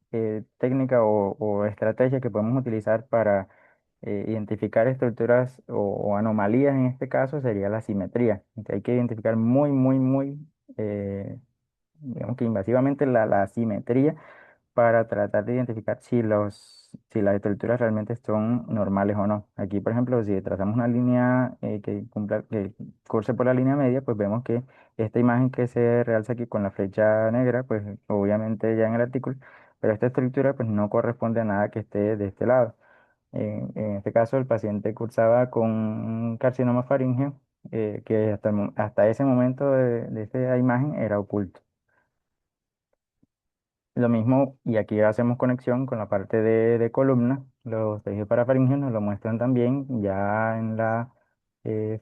técnica o estrategia que podemos utilizar para identificar estructuras o anomalías en este caso sería la simetría. Entonces, hay que identificar muy, digamos que invasivamente la simetría para tratar de identificar si las estructuras realmente son normales o no. Aquí, por ejemplo, si trazamos una línea que curse por la línea media, pues vemos que esta imagen que se realza aquí con la flecha negra, pues obviamente ya en el artículo, pero esta estructura pues no corresponde a nada que esté de este lado. En este caso, el paciente cursaba con un carcinoma faríngeo que hasta ese momento de esta imagen era oculto. Lo mismo, y aquí hacemos conexión con la parte de columna. Los tejidos parafaringeos nos lo muestran también ya en la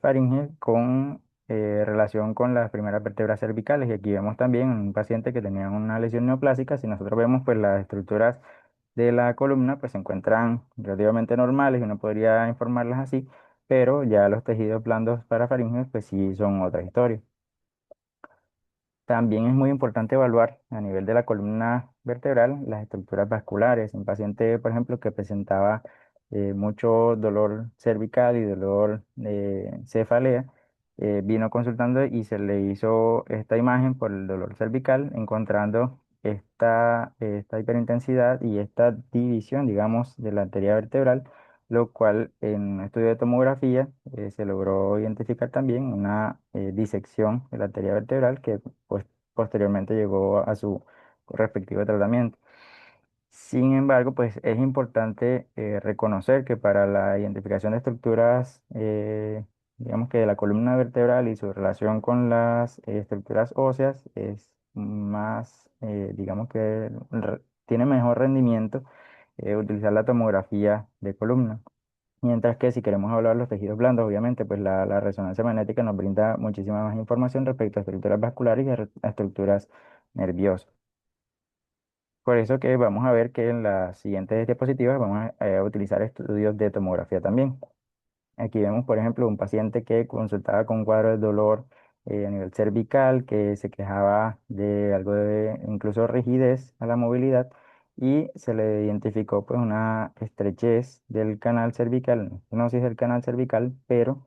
faringe con relación con las primeras vértebras cervicales. Y aquí vemos también un paciente que tenía una lesión neoplásica. Si nosotros vemos, pues las estructuras de la columna pues se encuentran relativamente normales y uno podría informarlas así, pero ya los tejidos blandos parafaringeos pues sí son otra historia. También es muy importante evaluar a nivel de la columna vertebral las estructuras vasculares. Un paciente, por ejemplo, que presentaba mucho dolor cervical y dolor de cefalea, vino consultando y se le hizo esta imagen por el dolor cervical, encontrando esta hiperintensidad y esta división, digamos, de la arteria vertebral, lo cual en un estudio de tomografía se logró identificar también una disección de la arteria vertebral que pues, posteriormente llegó a su respectivo tratamiento. Sin embargo, pues es importante reconocer que para la identificación de estructuras, digamos que de la columna vertebral y su relación con las estructuras óseas es más, digamos que tiene mejor rendimiento utilizar la tomografía de columna. Mientras que si queremos hablar de los tejidos blandos, obviamente, pues la resonancia magnética nos brinda muchísima más información respecto a estructuras vasculares y a estructuras nerviosas. Por eso que vamos a ver que en las siguientes diapositivas vamos a utilizar estudios de tomografía también. Aquí vemos, por ejemplo, un paciente que consultaba con un cuadro de dolor a nivel cervical, que se quejaba de algo de incluso rigidez a la movilidad, y se le identificó pues una estrechez del canal cervical, no sé si es el canal cervical, pero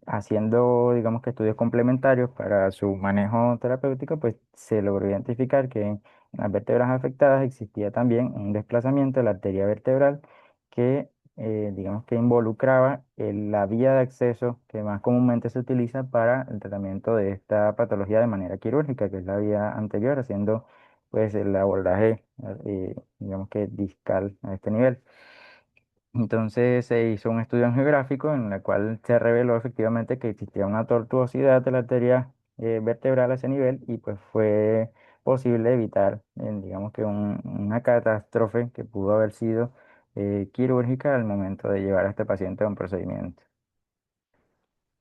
haciendo, digamos que estudios complementarios para su manejo terapéutico, pues se logró identificar que en las vértebras afectadas existía también un desplazamiento de la arteria vertebral que digamos que involucraba la vía de acceso que más comúnmente se utiliza para el tratamiento de esta patología de manera quirúrgica, que es la vía anterior, haciendo pues el abordaje, digamos que discal a este nivel. Entonces se hizo un estudio angiográfico en el cual se reveló efectivamente que existía una tortuosidad de la arteria vertebral a ese nivel, y pues fue posible evitar, digamos que una catástrofe que pudo haber sido quirúrgica al momento de llevar a este paciente a un procedimiento.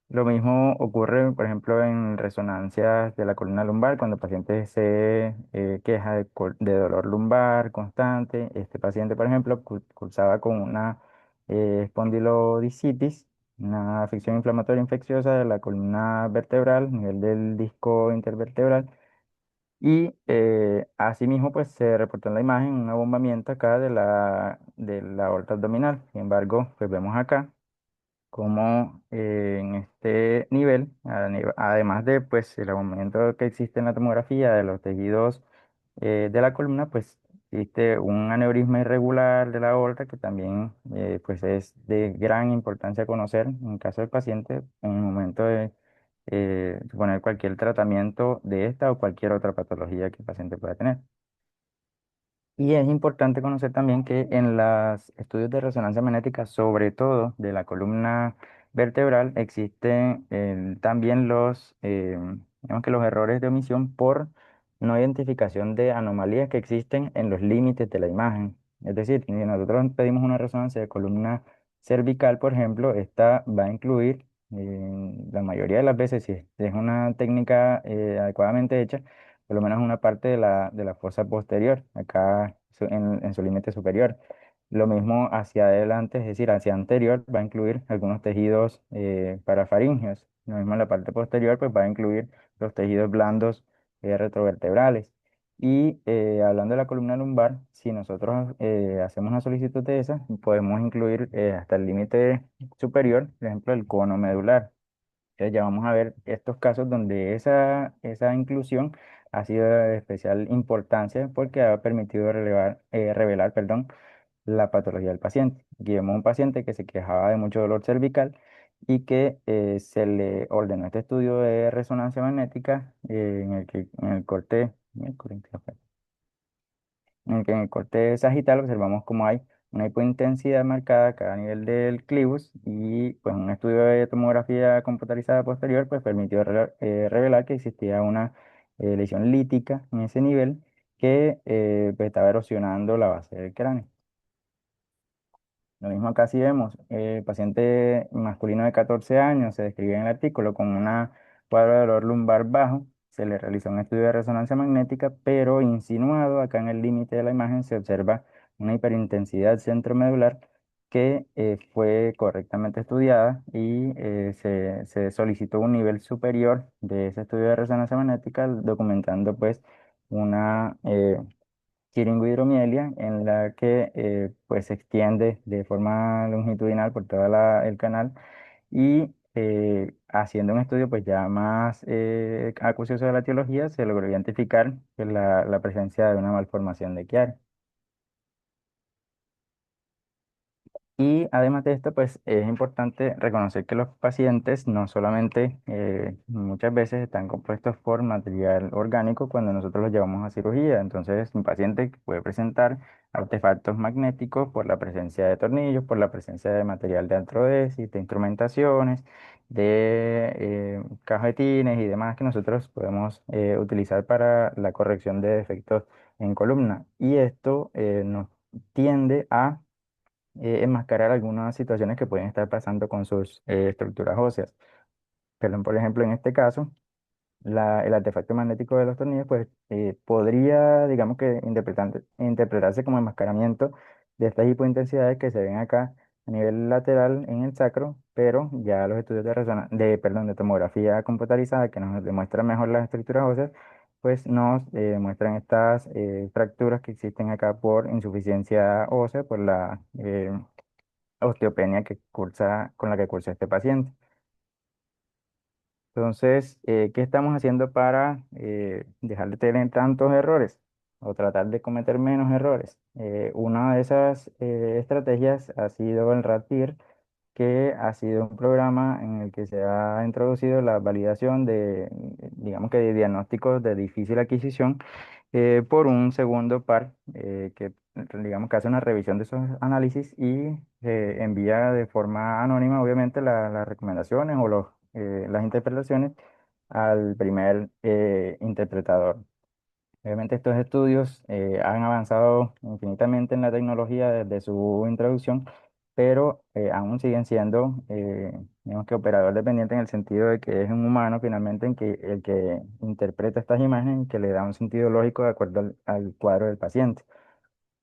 Lo mismo ocurre, por ejemplo, en resonancias de la columna lumbar, cuando el paciente se queja de dolor lumbar constante. Este paciente, por ejemplo, cursaba con una espondilodiscitis, una afección inflamatoria infecciosa de la columna vertebral, a nivel del disco intervertebral, Y asimismo, pues se reportó en la imagen un abombamiento acá de la aorta abdominal. Sin embargo, pues vemos acá como en este nivel, además de pues el aumento que existe en la tomografía de los tejidos de la columna, pues existe un aneurisma irregular de la aorta que también pues es de gran importancia conocer en caso del paciente en el momento de suponer cualquier tratamiento de esta o cualquier otra patología que el paciente pueda tener. Y es importante conocer también que en los estudios de resonancia magnética, sobre todo de la columna vertebral, existen también digamos que los errores de omisión por no identificación de anomalías que existen en los límites de la imagen. Es decir, si nosotros pedimos una resonancia de columna cervical, por ejemplo, esta va a incluir, la mayoría de las veces, si es una técnica adecuadamente hecha, por lo menos una parte de la fosa posterior, acá en su límite superior. Lo mismo hacia adelante, es decir, hacia anterior, va a incluir algunos tejidos parafaringeos. Lo mismo en la parte posterior, pues va a incluir los tejidos blandos retrovertebrales. Y hablando de la columna lumbar, si nosotros hacemos una solicitud de esa, podemos incluir hasta el límite superior, por ejemplo, el cono medular. Entonces ya vamos a ver estos casos donde esa inclusión ha sido de especial importancia porque ha permitido revelar, perdón, la patología del paciente. Aquí vemos un paciente que se quejaba de mucho dolor cervical y que se le ordenó este estudio de resonancia magnética en el corte, en el corte sagital observamos cómo hay una hipointensidad marcada a cada nivel del clivus y pues un estudio de tomografía computarizada posterior pues permitió revelar que existía una lesión lítica en ese nivel que pues, estaba erosionando la base del cráneo. Lo mismo acá sí vemos, paciente masculino de 14 años, se describe en el artículo con una cuadro de dolor lumbar bajo, se le realizó un estudio de resonancia magnética, pero insinuado acá en el límite de la imagen se observa una hiperintensidad centromedular que fue correctamente estudiada y se solicitó un nivel superior de ese estudio de resonancia magnética, documentando pues una chiringohidromielias en la que pues se extiende de forma longitudinal por todo el canal y haciendo un estudio pues ya más acucioso de la etiología se logró identificar pues, la presencia de una malformación de Chiari. Y además de esto, pues es importante reconocer que los pacientes no solamente muchas veces están compuestos por material orgánico cuando nosotros los llevamos a cirugía. Entonces, un paciente puede presentar artefactos magnéticos por la presencia de tornillos, por la presencia de material de artrodesis, de instrumentaciones, de cajetines y demás que nosotros podemos utilizar para la corrección de defectos en columna. Y esto nos tiende a enmascarar algunas situaciones que pueden estar pasando con sus estructuras óseas. Pero, por ejemplo, en este caso, el artefacto magnético de los tornillos, pues podría, digamos que, interpretarse como enmascaramiento de estas hipointensidades que se ven acá a nivel lateral en el sacro, pero ya los estudios perdón, de tomografía computarizada que nos demuestran mejor las estructuras óseas, pues nos muestran estas fracturas que existen acá por insuficiencia ósea, por la osteopenia con la que cursa este paciente. Entonces, ¿qué estamos haciendo para dejar de tener tantos errores o tratar de cometer menos errores? Una de esas estrategias ha sido el RATIR, que ha sido un programa en el que se ha introducido la validación digamos que de diagnósticos de difícil adquisición por un segundo par que digamos que hace una revisión de esos análisis y envía de forma anónima, obviamente, las recomendaciones o las interpretaciones al primer interpretador. Obviamente estos estudios han avanzado infinitamente en la tecnología desde su introducción, pero aún siguen siendo, digamos que operador dependiente en el sentido de que es un humano finalmente el que interpreta estas imágenes y que le da un sentido lógico de acuerdo al cuadro del paciente.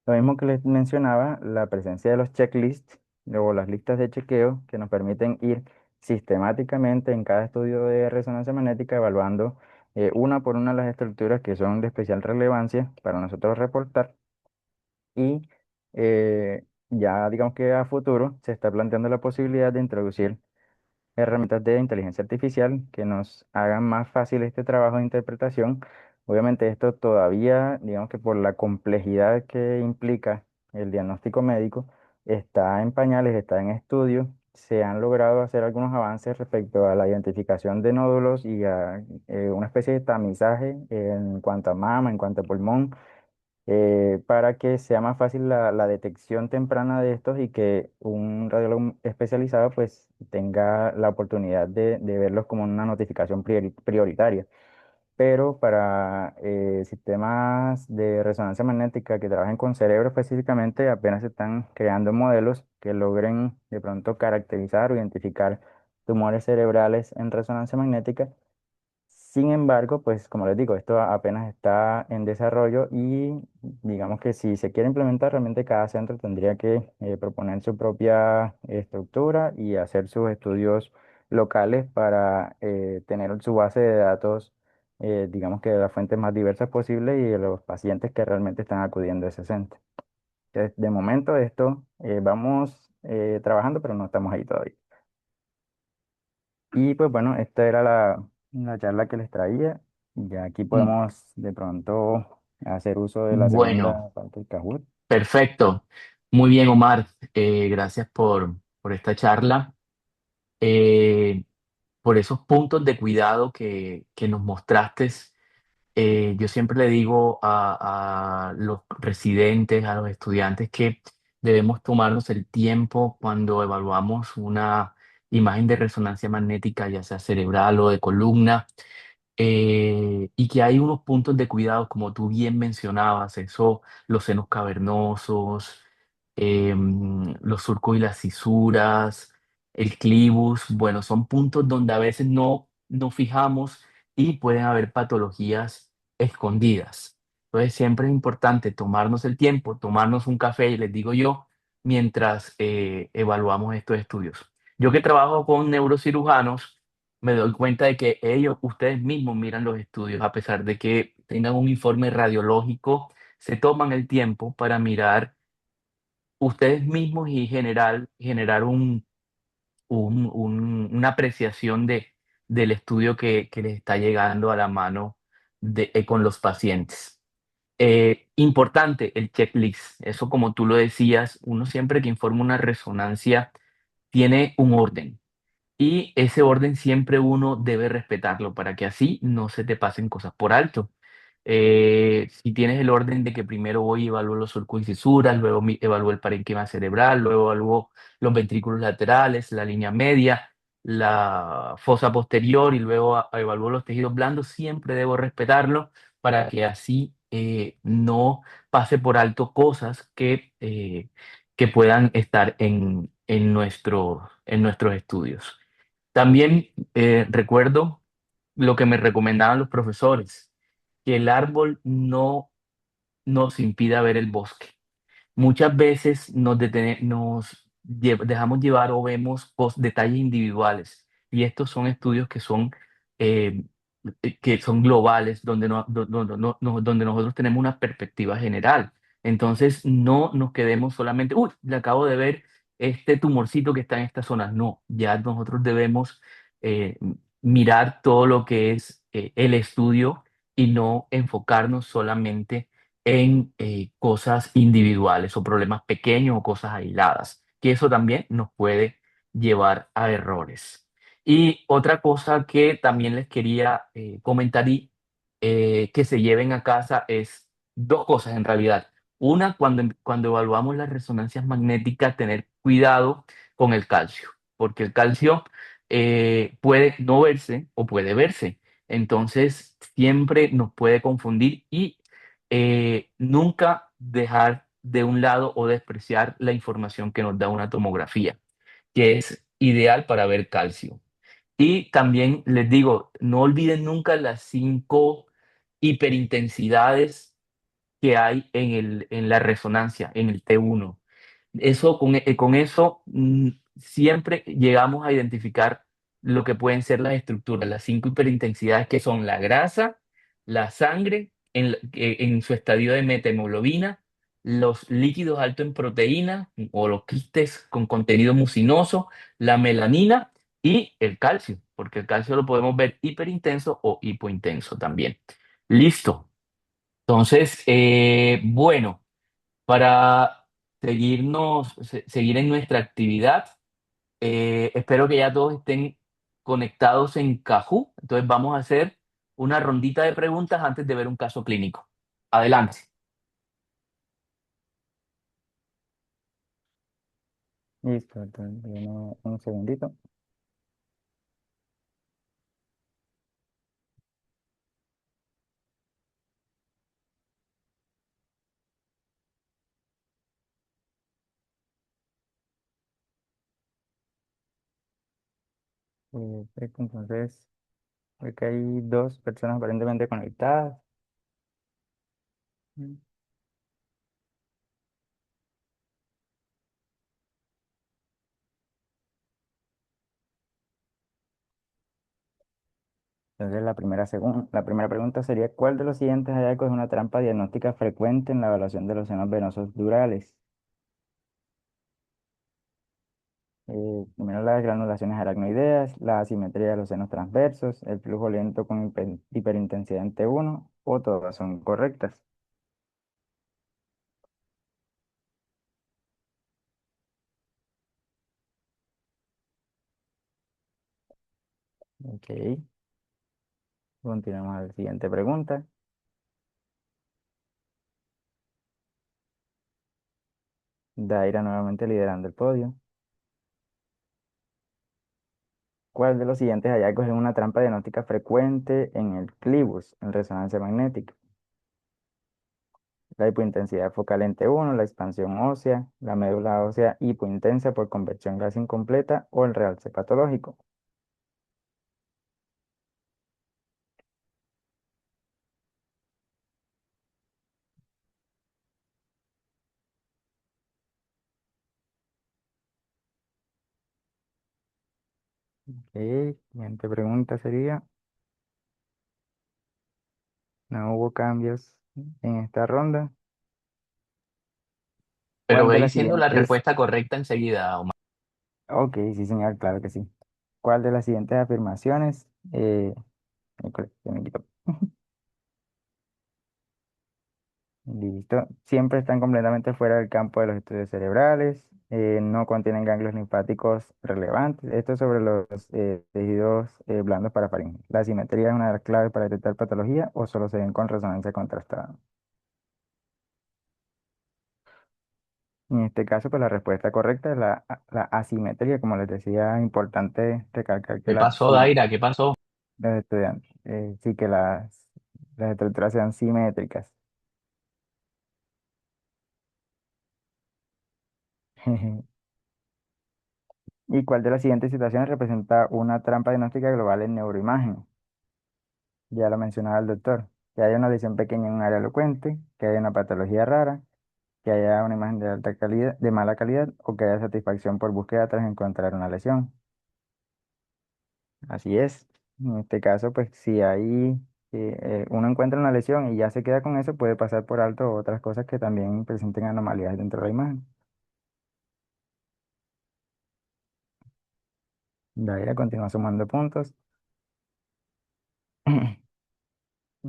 Lo mismo que les mencionaba, la presencia de los checklists o las listas de chequeo que nos permiten ir sistemáticamente en cada estudio de resonancia magnética evaluando una por una las estructuras que son de especial relevancia para nosotros reportar y ya digamos que a futuro se está planteando la posibilidad de introducir herramientas de inteligencia artificial que nos hagan más fácil este trabajo de interpretación. Obviamente esto todavía, digamos que por la complejidad que implica el diagnóstico médico, está en pañales, está en estudio. Se han logrado hacer algunos avances respecto a la identificación de nódulos y a una especie de tamizaje en cuanto a mama, en cuanto a pulmón, para que sea más fácil la detección temprana de estos y que un radiólogo especializado pues tenga la oportunidad de verlos como una notificación prioritaria. Pero para sistemas de resonancia magnética que trabajen con cerebro específicamente, apenas se están creando modelos que logren de pronto caracterizar o identificar tumores cerebrales en resonancia magnética. Sin embargo, pues como les digo, esto apenas está en desarrollo y digamos que si se quiere implementar, realmente cada centro tendría que proponer su propia estructura y hacer sus estudios locales para tener su base de datos, digamos que de las fuentes más diversas posibles y de los pacientes que realmente están acudiendo a ese centro. Entonces, de momento esto vamos trabajando, pero no estamos ahí todavía. Y pues bueno, esta era la charla que les traía. Ya aquí Mm, podemos de pronto hacer uso de la Bueno, segunda parte del Kahoot. perfecto. Muy bien, Omar. Gracias por esta charla, eh, por esos puntos de cuidado que nos mostraste. Yo siempre le digo a los residentes, a los estudiantes, que debemos tomarnos el tiempo cuando evaluamos una imagen de resonancia magnética, ya sea cerebral o de columna, y que hay unos puntos de cuidado, como tú bien mencionabas, eso, los senos cavernosos, los surcos y las cisuras, el clivus, bueno, son puntos donde a veces no nos fijamos y pueden haber patologías escondidas. Entonces siempre es importante tomarnos el tiempo, tomarnos un café, y les digo yo, mientras evaluamos estos estudios. Yo que trabajo con neurocirujanos, me doy cuenta de que ellos, ustedes mismos miran los estudios, a pesar de que tengan un informe radiológico, se toman el tiempo para mirar ustedes mismos y generar una apreciación del estudio que les está llegando a la mano con los pacientes. Importante el checklist. Eso, como tú lo decías, uno siempre que informa una resonancia tiene un orden. Y ese orden siempre uno debe respetarlo para que así no se te pasen cosas por alto. Si tienes el orden de que primero voy y evalúo los surcos y cisuras, luego evalúo el parénquima cerebral, luego evalúo los ventrículos laterales, la línea media, la fosa posterior y luego evalúo los tejidos blandos, siempre debo respetarlo para que así no pase por alto cosas que puedan estar en nuestros estudios. También recuerdo lo que me recomendaban los profesores, que el árbol no nos impida ver el bosque. Muchas veces dejamos llevar o vemos detalles individuales y estos son estudios eh, que son globales, donde nosotros tenemos una perspectiva general. Entonces, no nos quedemos solamente, uy, le acabo de ver este tumorcito que está en esta zona. No, ya nosotros debemos eh, mirar todo lo que es el estudio y no enfocarnos solamente en cosas individuales o problemas pequeños o cosas aisladas, que eso también nos puede llevar a errores. Y otra cosa que también les quería comentar y que se lleven a casa es dos cosas en realidad. Una, cuando evaluamos las resonancias magnéticas, tener cuidado con el calcio, porque el calcio puede no verse o puede verse. Entonces, siempre nos puede confundir y nunca dejar de un lado o despreciar la información que nos da una tomografía, que es ideal para ver calcio. Y también les digo, no olviden nunca las 5 hiperintensidades que hay en la resonancia, en el T1. Con eso siempre llegamos a identificar lo que pueden ser las estructuras, las cinco hiperintensidades que son la grasa, la sangre en su estadio de metahemoglobina, los líquidos altos en proteína o los quistes con contenido mucinoso, la melanina y el calcio, porque el calcio lo podemos ver hiperintenso o hipointenso también. Listo. Entonces, bueno, para seguir en nuestra actividad. Espero que ya todos estén conectados en Kahoot. Entonces vamos a hacer una rondita de preguntas antes de ver un caso clínico. Adelante. Listo, entonces, un segundito. Entonces, veo que hay dos personas aparentemente conectadas. Mm. Entonces, la primera pregunta sería, ¿cuál de los siguientes hallazgos es una trampa diagnóstica frecuente en la evaluación de los senos venosos durales? Primero, las granulaciones aracnoideas, la asimetría de los senos transversos, el flujo lento con hiperintensidad en T1, o todas son correctas. Ok, continuamos a la siguiente pregunta. Daira nuevamente liderando el podio. ¿Cuál de los siguientes hallazgos es una trampa diagnóstica frecuente en el clivus, en resonancia magnética? La hipointensidad focal en T1, la expansión ósea, la médula ósea hipointensa por conversión gas incompleta o el realce patológico. Ok, siguiente pregunta sería, no hubo cambios en esta ronda. Pero ¿Cuál ve de las diciendo la siguientes? respuesta correcta enseguida, Omar. Ok, sí señor, claro que sí. ¿Cuál de las siguientes afirmaciones? Se me quitó. Listo. Siempre están completamente fuera del campo de los estudios cerebrales. No contienen ganglios linfáticos relevantes. Esto es sobre los tejidos blandos parafaringe. La simetría es una de las claves para detectar patología o solo se ven con resonancia contrastada. En este caso, pues la respuesta correcta es la asimetría. Como les decía, es importante recalcar que ¿Qué pasó, Daira? ¿Qué pasó? los estudiantes, sí que las estructuras sean simétricas. ¿Y cuál de las siguientes situaciones representa una trampa diagnóstica global en neuroimagen? Ya lo mencionaba el doctor. Que haya una lesión pequeña en un área elocuente, que haya una patología rara, que haya una imagen de alta calidad, de mala calidad, o que haya satisfacción por búsqueda tras encontrar una lesión. Así es. En este caso, pues si hay, uno encuentra una lesión y ya se queda con eso, puede pasar por alto otras cosas que también presenten anomalías dentro de la imagen. Daira continúa sumando puntos.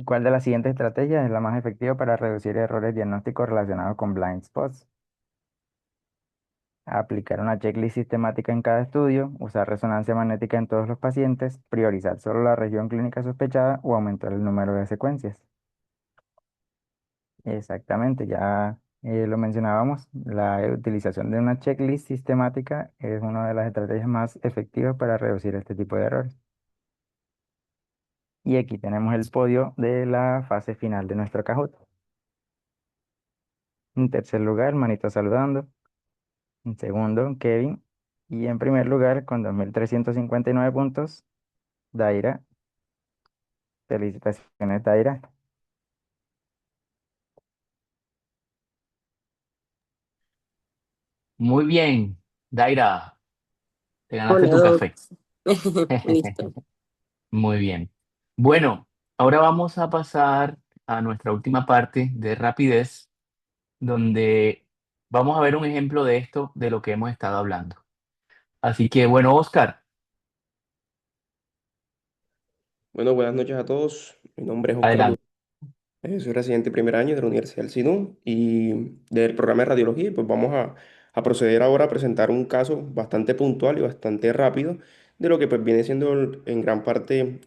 ¿Cuál de las siguientes estrategias es la más efectiva para reducir errores diagnósticos relacionados con blind spots? Aplicar una checklist sistemática en cada estudio, usar resonancia magnética en todos los pacientes, priorizar solo la región clínica sospechada o aumentar el número de secuencias. Exactamente, ya lo mencionábamos, la utilización de una checklist sistemática es una de las estrategias más efectivas para reducir este tipo de errores. Y aquí tenemos el podio de la fase final de nuestro Kahoot. En tercer lugar, Manito saludando. En segundo, Kevin. Y en primer lugar, con 2.359 puntos, Daira. Felicitaciones, Daira. Muy bien, Daira, te Hola, ganaste tu Doc. café. Listo. Muy bien. Bueno, ahora vamos a pasar a nuestra última parte de rapidez, donde vamos a ver un ejemplo de esto, de lo que hemos estado hablando. Así que, bueno, Oscar, Bueno, buenas noches a todos. Mi nombre es Oscar adelante. Gutiérrez, soy residente de primer año de la Universidad del SINU y del programa de radiología. Y pues vamos a proceder ahora a presentar un caso bastante puntual y bastante rápido de lo que pues viene siendo en gran parte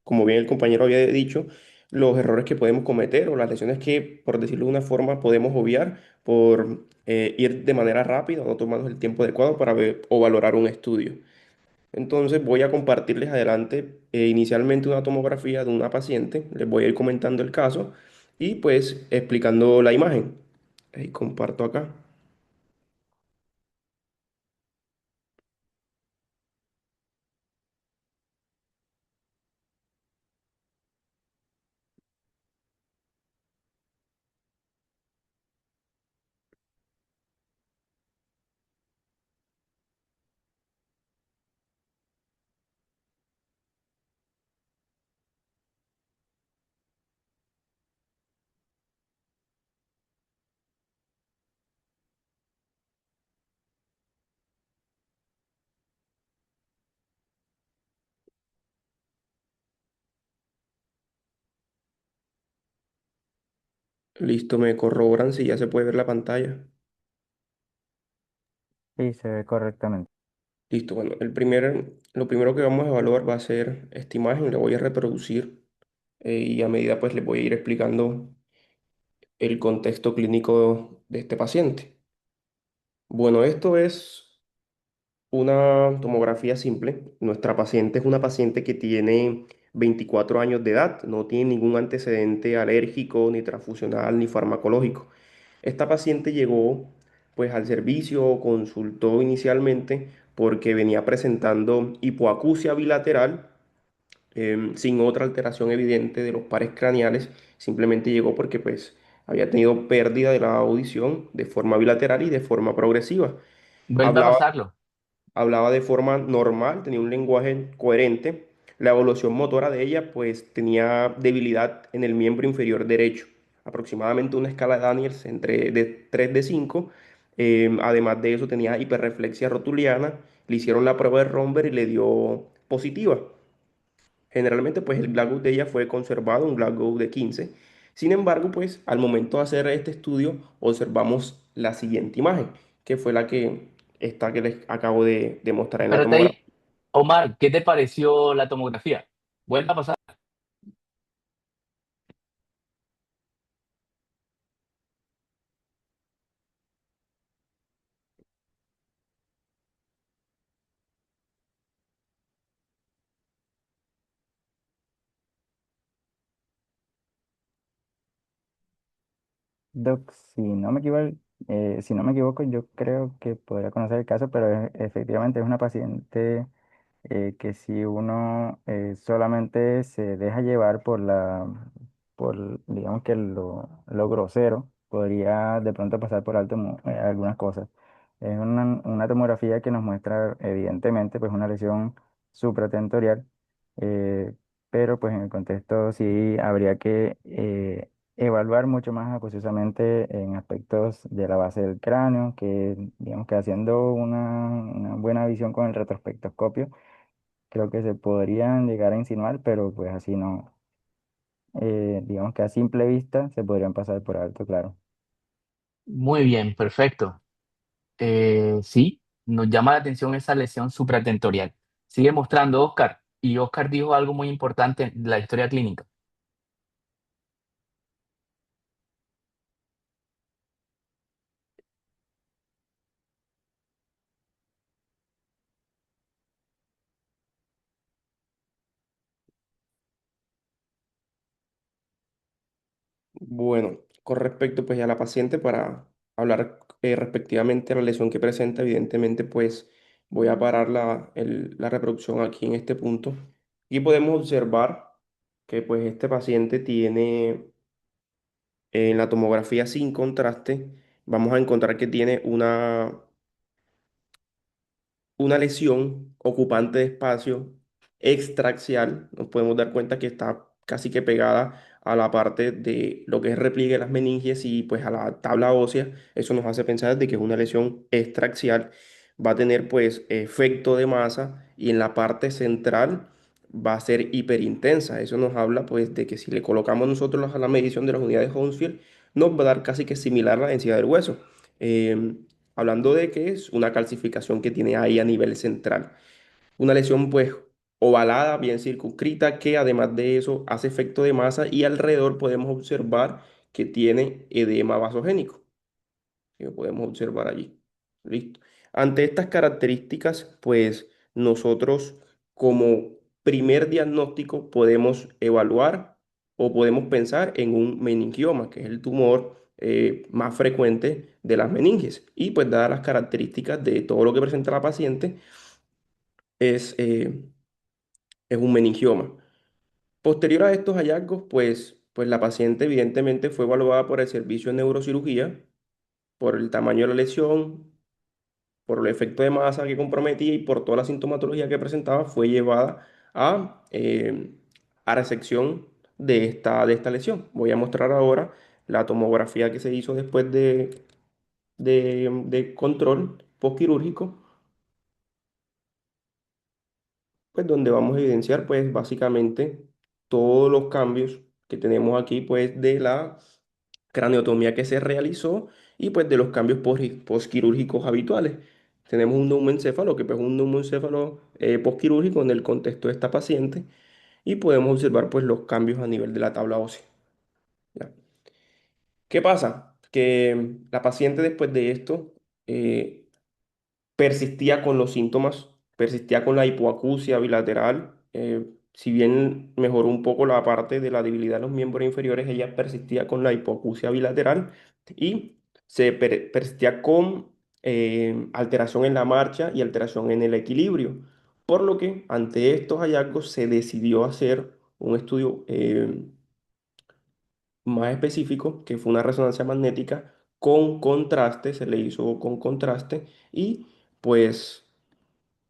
como bien el compañero había dicho, los errores que podemos cometer o las lesiones que, por decirlo de una forma, podemos obviar por ir de manera rápida o no tomarnos el tiempo adecuado para ver o valorar un estudio. Entonces voy a compartirles adelante inicialmente una tomografía de una paciente, les voy a ir comentando el caso y pues explicando la imagen. Ahí comparto acá. Listo, me corroboran si ya se puede ver la pantalla. Sí, se ve correctamente. Listo, bueno, lo primero que vamos a evaluar va a ser esta imagen, la voy a reproducir y a medida pues les voy a ir explicando el contexto clínico de este paciente. Bueno, esto es una tomografía simple. Nuestra paciente es una paciente que tiene 24 años de edad, no tiene ningún antecedente alérgico, ni transfusional, ni farmacológico. Esta paciente llegó pues al servicio, consultó inicialmente porque venía presentando hipoacusia bilateral sin otra alteración evidente de los pares craneales, simplemente llegó porque pues había tenido pérdida de la audición de forma bilateral y de forma progresiva. Vuelve a Hablaba pasarlo. Hablaba de forma normal, tenía un lenguaje coherente. La evolución motora de ella, pues tenía debilidad en el miembro inferior derecho, aproximadamente una escala de Daniels de 3 de 5. Además de eso, tenía hiperreflexia rotuliana. Le hicieron la prueba de Romberg y le dio positiva. Generalmente, pues el Glasgow de ella fue conservado, un Glasgow de 15. Sin embargo, pues al momento de hacer este estudio, observamos la siguiente imagen, que fue esta que les acabo de mostrar en la Espérate tomografía. ahí. Omar, ¿qué te pareció la tomografía? Vuelve a pasar. Doc, si no me equivoco, yo creo que podría conocer el caso, pero efectivamente es una paciente que si uno solamente se deja llevar digamos que lo grosero, podría de pronto pasar por alto algunas cosas. Es una tomografía que nos muestra evidentemente pues una lesión supratentorial, eh, pero pues en el contexto sí habría que evaluar mucho más acuciosamente en aspectos de la base del cráneo, que digamos que haciendo una buena visión con el retrospectoscopio, creo que se podrían llegar a insinuar, pero pues así no, digamos que a simple vista se podrían pasar por alto, claro. Muy bien, perfecto. Sí, nos llama la atención esa lesión supratentorial. Sigue mostrando, Oscar. Y Oscar dijo algo muy importante en la historia clínica. Bueno, con respecto pues a la paciente, para hablar respectivamente de la lesión que presenta, evidentemente pues voy a parar la reproducción aquí en este punto. Y podemos observar que pues este paciente tiene en la tomografía sin contraste, vamos a encontrar que tiene una lesión ocupante de espacio extraxial. Nos podemos dar cuenta que está casi que pegada a la parte de lo que es repliegue de las meninges y pues a la tabla ósea. Eso nos hace pensar de que es una lesión extraxial. Va a tener pues efecto de masa y en la parte central va a ser hiperintensa. Eso nos habla pues de que si le colocamos nosotros a la medición de las unidades Hounsfield, nos va a dar casi que similar la densidad del hueso. Em, Hablando de que es una calcificación que tiene ahí a nivel central. Una lesión pues ovalada, bien circunscrita, que además de eso hace efecto de masa y alrededor podemos observar que tiene edema vasogénico, que podemos observar allí. Listo. Ante estas características, pues nosotros como primer diagnóstico podemos evaluar o podemos pensar en un meningioma, que es el tumor más frecuente de las meninges. Y pues dadas las características de todo lo que presenta la paciente, es, eh, es un meningioma. Posterior a estos hallazgos, pues la paciente evidentemente fue evaluada por el servicio de neurocirugía, por el tamaño de la lesión, por el efecto de masa que comprometía y por toda la sintomatología que presentaba, fue llevada a resección de esta lesión. Voy a mostrar ahora la tomografía que se hizo después de control postquirúrgico, pues donde vamos a evidenciar pues básicamente todos los cambios que tenemos aquí pues de la craneotomía que se realizó y pues de los cambios postquirúrgicos habituales. Tenemos un neumoencéfalo, que pues, es un neumoencéfalo postquirúrgico en el contexto de esta paciente y podemos observar pues los cambios a nivel de la tabla ósea. ¿Ya? ¿Qué pasa? Que la paciente después de esto persistía con los síntomas, persistía con la hipoacusia bilateral. Si bien mejoró un poco la parte de la debilidad de los miembros inferiores, ella persistía con la hipoacusia bilateral y persistía con alteración en la marcha y alteración en el equilibrio. Por lo que ante estos hallazgos se decidió hacer un estudio más específico, que fue una resonancia magnética con contraste, se le hizo con contraste y pues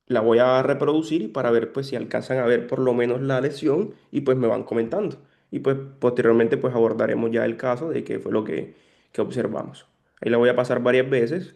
la voy a reproducir y para ver pues si alcanzan a ver por lo menos la lesión y pues me van comentando. Y pues posteriormente pues abordaremos ya el caso de qué fue lo que observamos. Ahí la voy a pasar varias veces.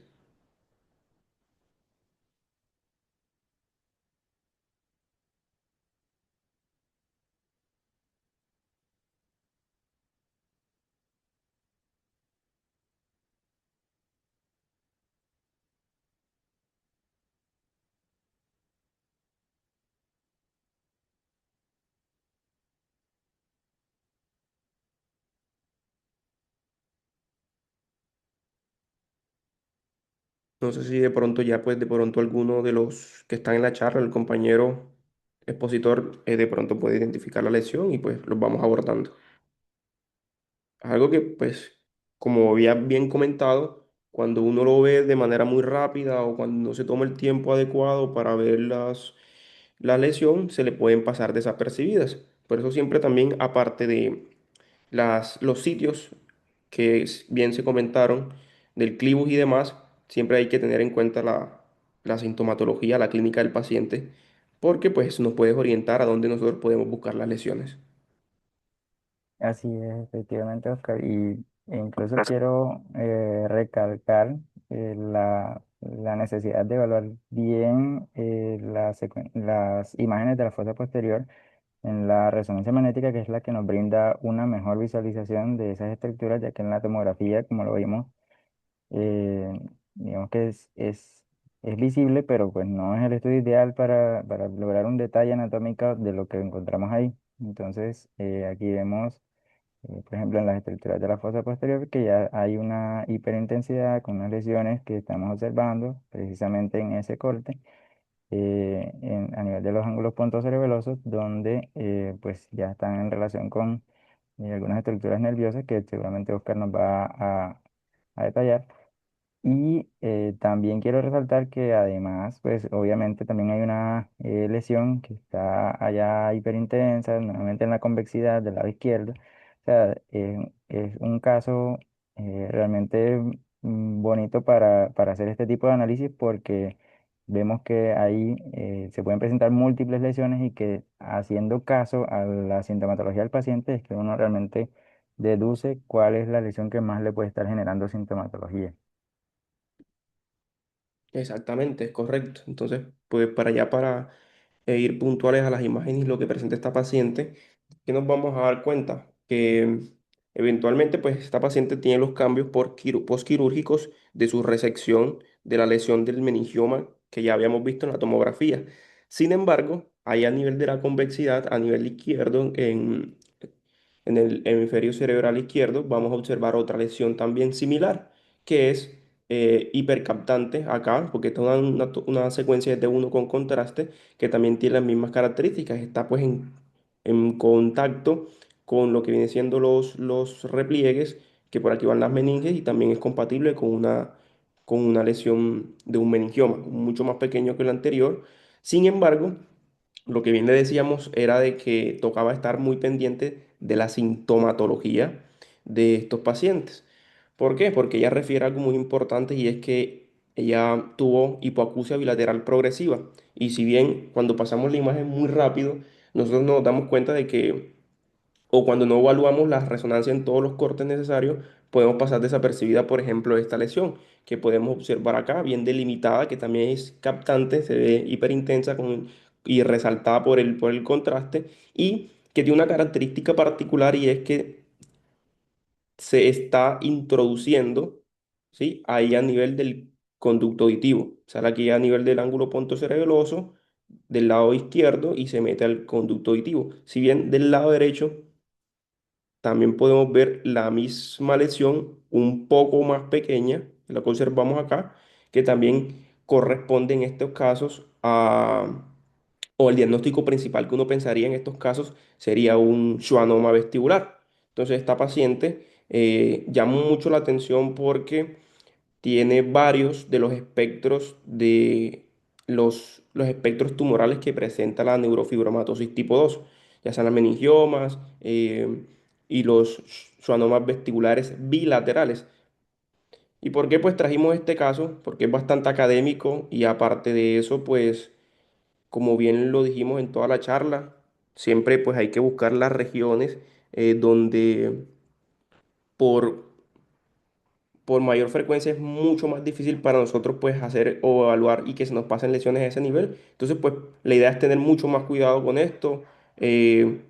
No sé si de pronto ya pues de pronto alguno de los que están en la charla, el compañero expositor, de pronto puede identificar la lesión y pues los vamos abordando. Es algo que, pues, como había bien comentado, cuando uno lo ve de manera muy rápida o cuando no se toma el tiempo adecuado para ver la lesión, se le pueden pasar desapercibidas. Por eso siempre también, aparte de los sitios que bien se comentaron, del clivus y demás, siempre hay que tener en cuenta la sintomatología, la clínica del paciente, porque pues nos puede orientar a dónde nosotros podemos buscar las lesiones. Así es, efectivamente, Oscar. E incluso quiero recalcar la necesidad de evaluar bien las imágenes de la fosa posterior en la resonancia magnética, que es la que nos brinda una mejor visualización de esas estructuras, ya que en la tomografía, como lo vimos, eh, digamos que es visible, pero pues no es el estudio ideal para lograr un detalle anatómico de lo que encontramos ahí. Entonces, aquí vemos por ejemplo, en las estructuras de la fosa posterior, que ya hay una hiperintensidad con unas lesiones que estamos observando precisamente en ese corte, a nivel de los ángulos pontocerebelosos, donde pues ya están en relación con algunas estructuras nerviosas que seguramente Oscar nos va a detallar. Y también quiero resaltar que además, pues obviamente también hay una lesión que está allá hiperintensa, normalmente en la convexidad del lado izquierdo. O sea, es un caso realmente bonito para hacer este tipo de análisis porque vemos que ahí se pueden presentar múltiples lesiones y que haciendo caso a la sintomatología del paciente es que uno realmente deduce cuál es la lesión que más le puede estar generando sintomatología. Exactamente, es correcto. Entonces, pues para allá, para ir puntuales a las imágenes y lo que presenta esta paciente, que nos vamos a dar cuenta que eventualmente, pues esta paciente tiene los cambios postquirúrgicos de su resección de la lesión del meningioma que ya habíamos visto en la tomografía. Sin embargo, ahí a nivel de la convexidad, a nivel izquierdo, en el hemisferio cerebral izquierdo, vamos a observar otra lesión también similar, que es hipercaptante acá, porque es una secuencia de uno con contraste que también tiene las mismas características. Está pues en contacto con lo que vienen siendo los repliegues, que por aquí van las meninges, y también es compatible con una lesión de un meningioma, mucho más pequeño que el anterior. Sin embargo, lo que bien le decíamos era de que tocaba estar muy pendiente de la sintomatología de estos pacientes. ¿Por qué? Porque ella refiere a algo muy importante y es que ella tuvo hipoacusia bilateral progresiva. Y si bien cuando pasamos la imagen muy rápido, nosotros nos damos cuenta de que o cuando no evaluamos la resonancia en todos los cortes necesarios, podemos pasar desapercibida, por ejemplo, esta lesión que podemos observar acá, bien delimitada, que también es captante, se ve hiperintensa y resaltada por el contraste, y que tiene una característica particular y es que se está introduciendo, ¿sí? Ahí a nivel del conducto auditivo, sale aquí a nivel del ángulo pontocerebeloso del lado izquierdo y se mete al conducto auditivo. Si bien del lado derecho también podemos ver la misma lesión un poco más pequeña, la que observamos acá, que también corresponde en estos casos o el diagnóstico principal que uno pensaría en estos casos sería un schwannoma vestibular. Entonces, esta paciente llama mucho la atención porque tiene varios de los espectros de los espectros tumorales que presenta la neurofibromatosis tipo 2, ya sean las meningiomas y los schwannomas vestibulares bilaterales. ¿Y por qué pues trajimos este caso? Porque es bastante académico y aparte de eso, pues como bien lo dijimos en toda la charla, siempre pues hay que buscar las regiones donde por por mayor frecuencia es mucho más difícil para nosotros pues hacer o evaluar y que se nos pasen lesiones a ese nivel. Entonces pues la idea es tener mucho más cuidado con esto, eh,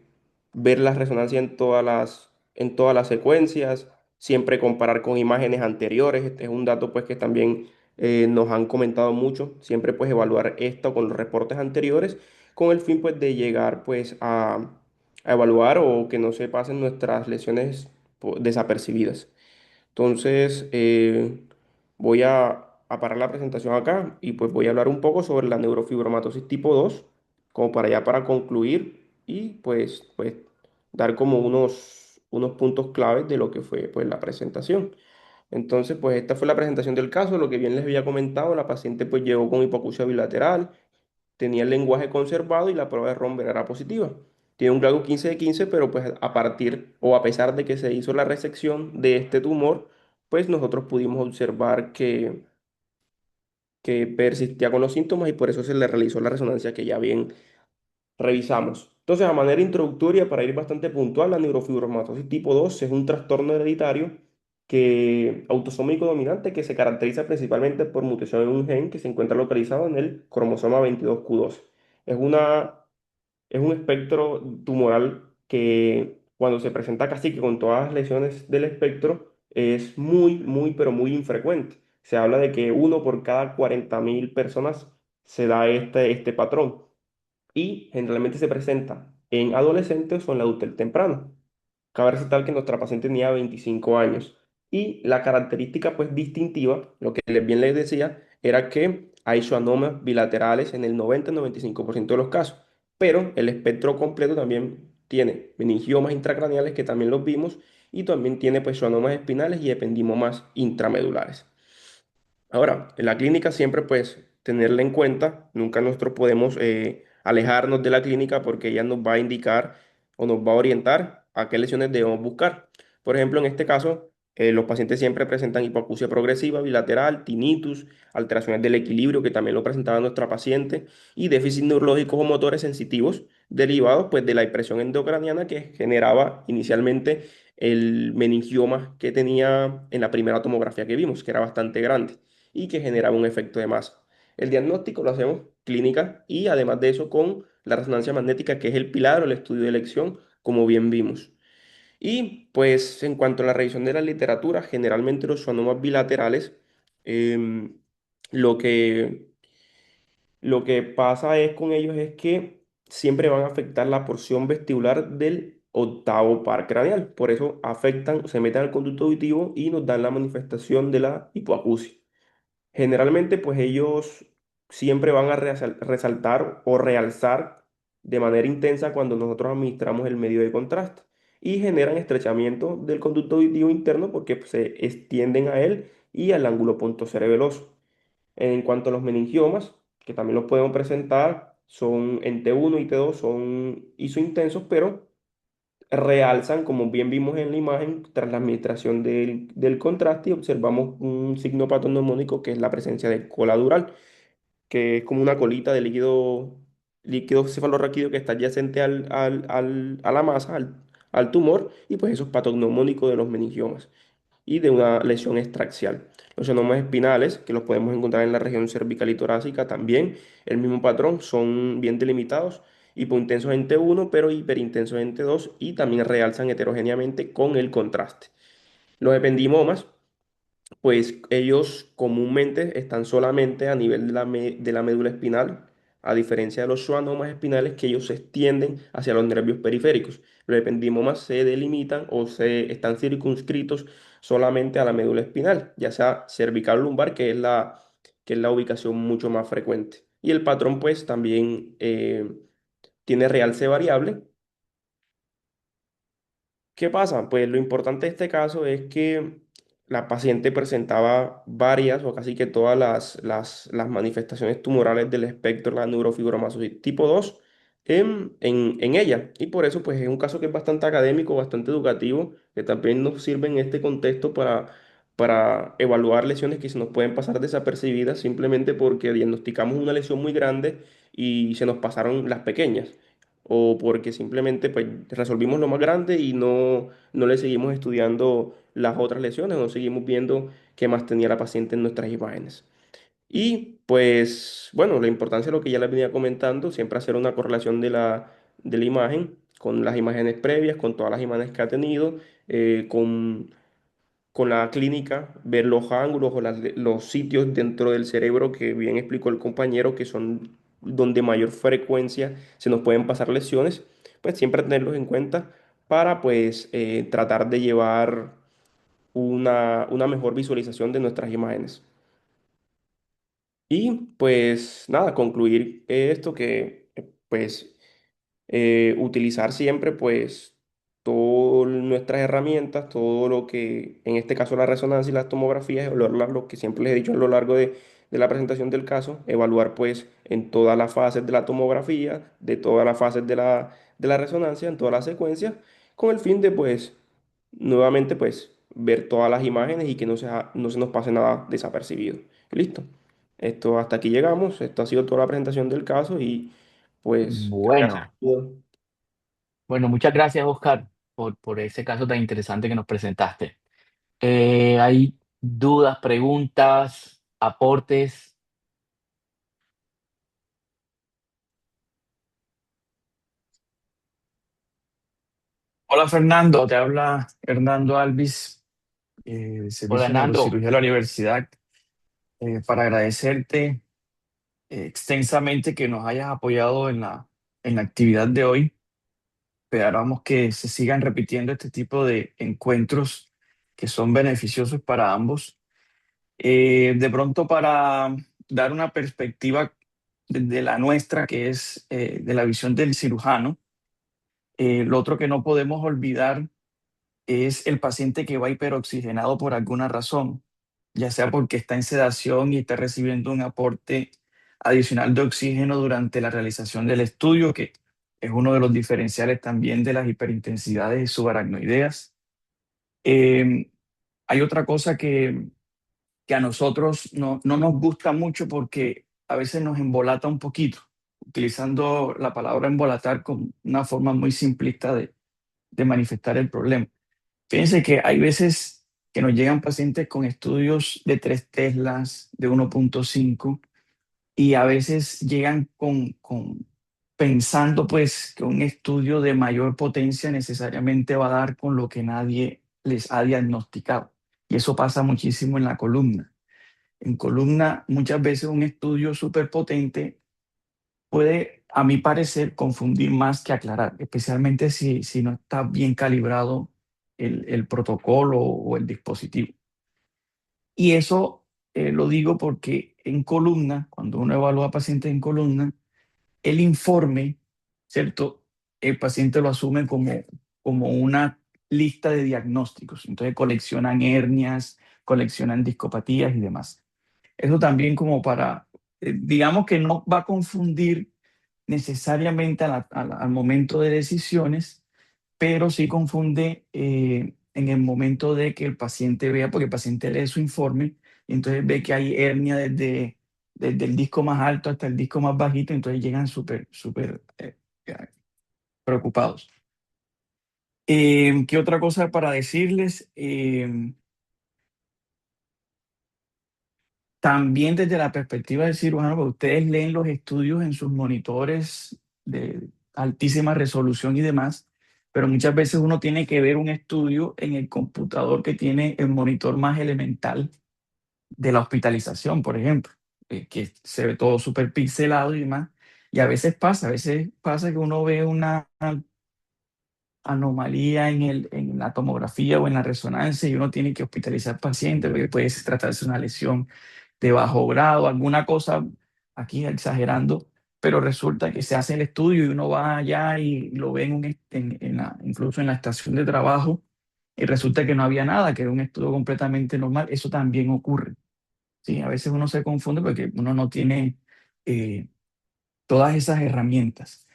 ver la resonancia en todas las secuencias, siempre comparar con imágenes anteriores. Este es un dato pues que también nos han comentado mucho, siempre pues evaluar esto con los reportes anteriores con el fin pues de llegar pues a evaluar o que no se pasen nuestras lesiones desapercibidas. Entonces, a parar la presentación acá y pues voy a hablar un poco sobre la neurofibromatosis tipo 2 como para ya para concluir y pues dar como unos puntos claves de lo que fue pues la presentación. Entonces, pues esta fue la presentación del caso, lo que bien les había comentado, la paciente pues llegó con hipoacusia bilateral, tenía el lenguaje conservado y la prueba de Romberg era positiva. Tiene un grado 15 de 15, pero pues a partir o a pesar de que se hizo la resección de este tumor, pues nosotros pudimos observar que persistía con los síntomas y por eso se le realizó la resonancia que ya bien revisamos. Entonces, a manera introductoria, para ir bastante puntual, la neurofibromatosis tipo 2 es un trastorno hereditario autosómico dominante que se caracteriza principalmente por mutación en un gen que se encuentra localizado en el cromosoma 22q2. Es es un espectro tumoral que cuando se presenta casi que con todas las lesiones del espectro es pero muy infrecuente. Se habla de que uno por cada 40.000 personas se da este patrón y generalmente se presenta en adolescentes o en la adultez temprana. Cabe resaltar que nuestra paciente tenía 25 años y la característica pues distintiva, lo que bien les decía, era que hay schwannomas bilaterales en el 90-95% de los casos, pero el espectro completo también tiene meningiomas intracraneales que también los vimos y también tiene pues schwannomas espinales y ependimomas intramedulares. Ahora, en la clínica siempre pues tenerla en cuenta, nunca nosotros podemos alejarnos de la clínica porque ella nos va a indicar o nos va a orientar a qué lesiones debemos buscar. Por ejemplo, en este caso, Los pacientes siempre presentan hipoacusia progresiva, bilateral, tinnitus, alteraciones del equilibrio, que también lo presentaba nuestra paciente, y déficit neurológicos o motores sensitivos derivados pues, de la impresión endocraniana que generaba inicialmente el meningioma que tenía en la primera tomografía que vimos, que era bastante grande y que generaba un efecto de masa. El diagnóstico lo hacemos clínica y además de eso con la resonancia magnética, que es el pilar o el estudio de elección, como bien vimos. Y pues en cuanto a la revisión de la literatura, generalmente los schwannomas bilaterales, em, lo que, lo que pasa es con ellos es que siempre van a afectar la porción vestibular del octavo par craneal. Por eso afectan, se meten al conducto auditivo y nos dan la manifestación de la hipoacusia. Generalmente, pues ellos siempre van a resaltar o realzar de manera intensa cuando nosotros administramos el medio de contraste y generan estrechamiento del conducto auditivo interno porque pues, se extienden a él y al ángulo punto cerebeloso. En cuanto a los meningiomas, que también los podemos presentar, son en T1 y T2, son isointensos, pero realzan, como bien vimos en la imagen, tras la administración del contraste y observamos un signo patognomónico que es la presencia de cola dural, que es como una colita de líquido cefalorraquídeo que está adyacente a la masa, al tumor, y pues eso es patognomónico de los meningiomas y de una lesión extraxial. Los senomas espinales, que los podemos encontrar en la región cervical y torácica, también el mismo patrón, son bien delimitados, hipointensos en T1, pero hiperintensos en T2 y también realzan heterogéneamente con el contraste. Los ependimomas, pues ellos comúnmente están solamente a nivel de la médula espinal, a diferencia de los schwannomas espinales que ellos se extienden hacia los nervios periféricos. Los ependimomas se delimitan o se están circunscritos solamente a la médula espinal, ya sea cervical o lumbar, que es la ubicación mucho más frecuente. Y el patrón, pues, también tiene realce variable. ¿Qué pasa? Pues lo importante de este caso es que la paciente presentaba varias o casi que todas las manifestaciones tumorales del espectro de la neurofibromatosis tipo 2 en ella. Y por eso pues es un caso que es bastante académico, bastante educativo, que también nos sirve en este contexto para evaluar lesiones que se nos pueden pasar desapercibidas simplemente porque diagnosticamos una lesión muy grande y se nos pasaron las pequeñas o porque simplemente pues, resolvimos lo más grande y no le seguimos estudiando las otras lesiones, no seguimos viendo qué más tenía la paciente en nuestras imágenes. Y pues, bueno, la importancia de lo que ya les venía comentando, siempre hacer una correlación de la imagen con las imágenes previas, con todas las imágenes que ha tenido, con la clínica, ver los ángulos o los sitios dentro del cerebro que bien explicó el compañero, que son donde mayor frecuencia se nos pueden pasar lesiones, pues siempre tenerlos en cuenta para pues tratar de llevar una mejor visualización de nuestras imágenes. Y pues nada, concluir esto que pues utilizar siempre pues todas nuestras herramientas, todo lo que, en este caso la resonancia y las tomografías, evaluar lo que siempre les he dicho a lo largo de la presentación del caso, evaluar pues en todas las fases de la tomografía, de todas las fases de la resonancia, en todas las secuencias, con el fin de pues nuevamente pues ver todas las imágenes y que no se nos pase nada desapercibido. Listo. Esto hasta aquí llegamos. Esto ha sido toda la presentación del caso y pues creo que ha Bueno, sido. bueno, muchas gracias, Oscar, por ese caso tan interesante que nos presentaste. ¿Hay dudas, preguntas, aportes? Hola Fernando, te habla Hernando Alvis, del Hola, Servicio de Nando. Neurocirugía de la Universidad, para agradecerte extensamente que nos hayas apoyado en la actividad de hoy. Esperamos que se sigan repitiendo este tipo de encuentros que son beneficiosos para ambos. De pronto, para dar una perspectiva de la nuestra, que es de la visión del cirujano, lo otro que no podemos olvidar es el paciente que va hiperoxigenado por alguna razón, ya sea porque está en sedación y está recibiendo un aporte adicional de oxígeno durante la realización del estudio, que es uno de los diferenciales también de las hiperintensidades subaracnoideas. Eh, Hay otra cosa que a nosotros no nos gusta mucho porque a veces nos embolata un poquito, utilizando la palabra embolatar como una forma muy simplista de manifestar el problema. Fíjense que hay veces que nos llegan pacientes con estudios de 3 teslas, de 1.5, y a veces llegan pensando pues que un estudio de mayor potencia necesariamente va a dar con lo que nadie les ha diagnosticado. Y eso pasa muchísimo en la columna. En columna, muchas veces un estudio súper potente puede, a mi parecer, confundir más que aclarar, especialmente si no está bien calibrado el protocolo o el dispositivo. Y eso lo digo porque en columna, cuando uno evalúa a pacientes en columna, el informe, ¿cierto? El paciente lo asume como una lista de diagnósticos. Entonces coleccionan hernias, coleccionan discopatías y demás. Eso también como para, digamos que no va a confundir necesariamente al momento de decisiones, pero sí confunde en el momento de que el paciente vea, porque el paciente lee su informe y entonces ve que hay hernia desde el disco más alto hasta el disco más bajito, entonces llegan súper preocupados. ¿Qué otra cosa para decirles? También desde la perspectiva del cirujano, porque ustedes leen los estudios en sus monitores de altísima resolución y demás, pero muchas veces uno tiene que ver un estudio en el computador que tiene el monitor más elemental de la hospitalización, por ejemplo, que se ve todo súper pixelado y demás. Y a veces pasa que uno ve una anomalía en la tomografía o en la resonancia y uno tiene que hospitalizar paciente porque puede tratarse de una lesión de bajo grado, alguna cosa, aquí exagerando, pero resulta que se hace el estudio y uno va allá y lo ve incluso en la estación de trabajo y resulta que no había nada, que era un estudio completamente normal. Eso también ocurre. ¿Sí? A veces uno se confunde porque uno no tiene eh, todas esas herramientas.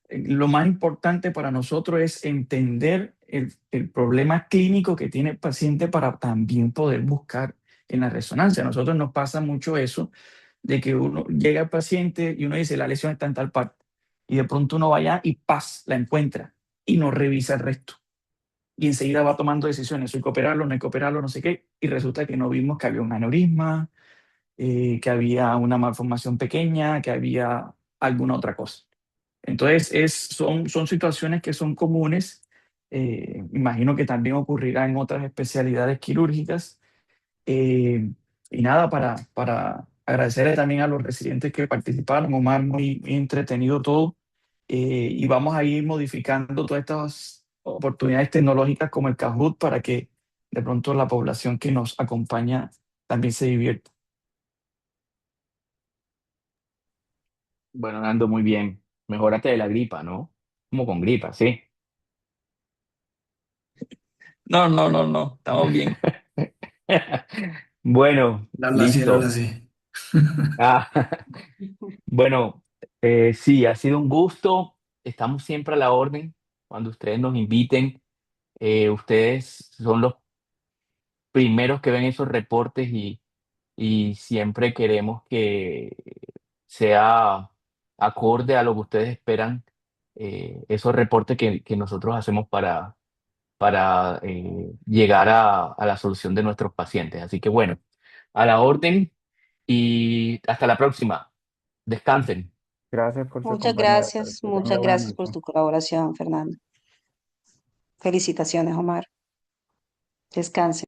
Lo más importante para nosotros es entender el problema clínico que tiene el paciente para también poder buscar en la resonancia. A nosotros nos pasa mucho eso, de que uno llega al paciente y uno dice, la lesión está en tal parte, y de pronto uno va allá y ¡paz! La encuentra y no revisa el resto. Y enseguida va tomando decisiones, hay que operarlo, no hay que operarlo, no sé qué, y resulta que no vimos que había un aneurisma, que había una malformación pequeña, que había alguna otra cosa. Entonces, son situaciones que son comunes. Imagino que también ocurrirá en otras especialidades quirúrgicas. Y nada, para agradecerle también a los residentes que participaron, Omar, muy entretenido todo. Y vamos a ir modificando todas estas oportunidades tecnológicas como el Kahoot para que de pronto la población que nos acompaña también se divierta. Bueno, Nando, muy bien. Mejórate de la gripa, ¿no? Como con gripa, sí. No, estamos bien. Bueno, El habla listo. así. Ah, bueno, sí, ha sido un gusto. Estamos siempre a la orden cuando ustedes nos inviten. Ustedes son los primeros que ven esos reportes y siempre queremos que sea acorde a lo que ustedes esperan, esos reportes que nosotros hacemos para llegar a la solución de nuestros pacientes. Así que bueno, a la orden y hasta la próxima. Descansen. Gracias por su acompañar. Que tenga Muchas buena gracias por noche. tu colaboración, Fernando. Felicitaciones, Omar. Descanse.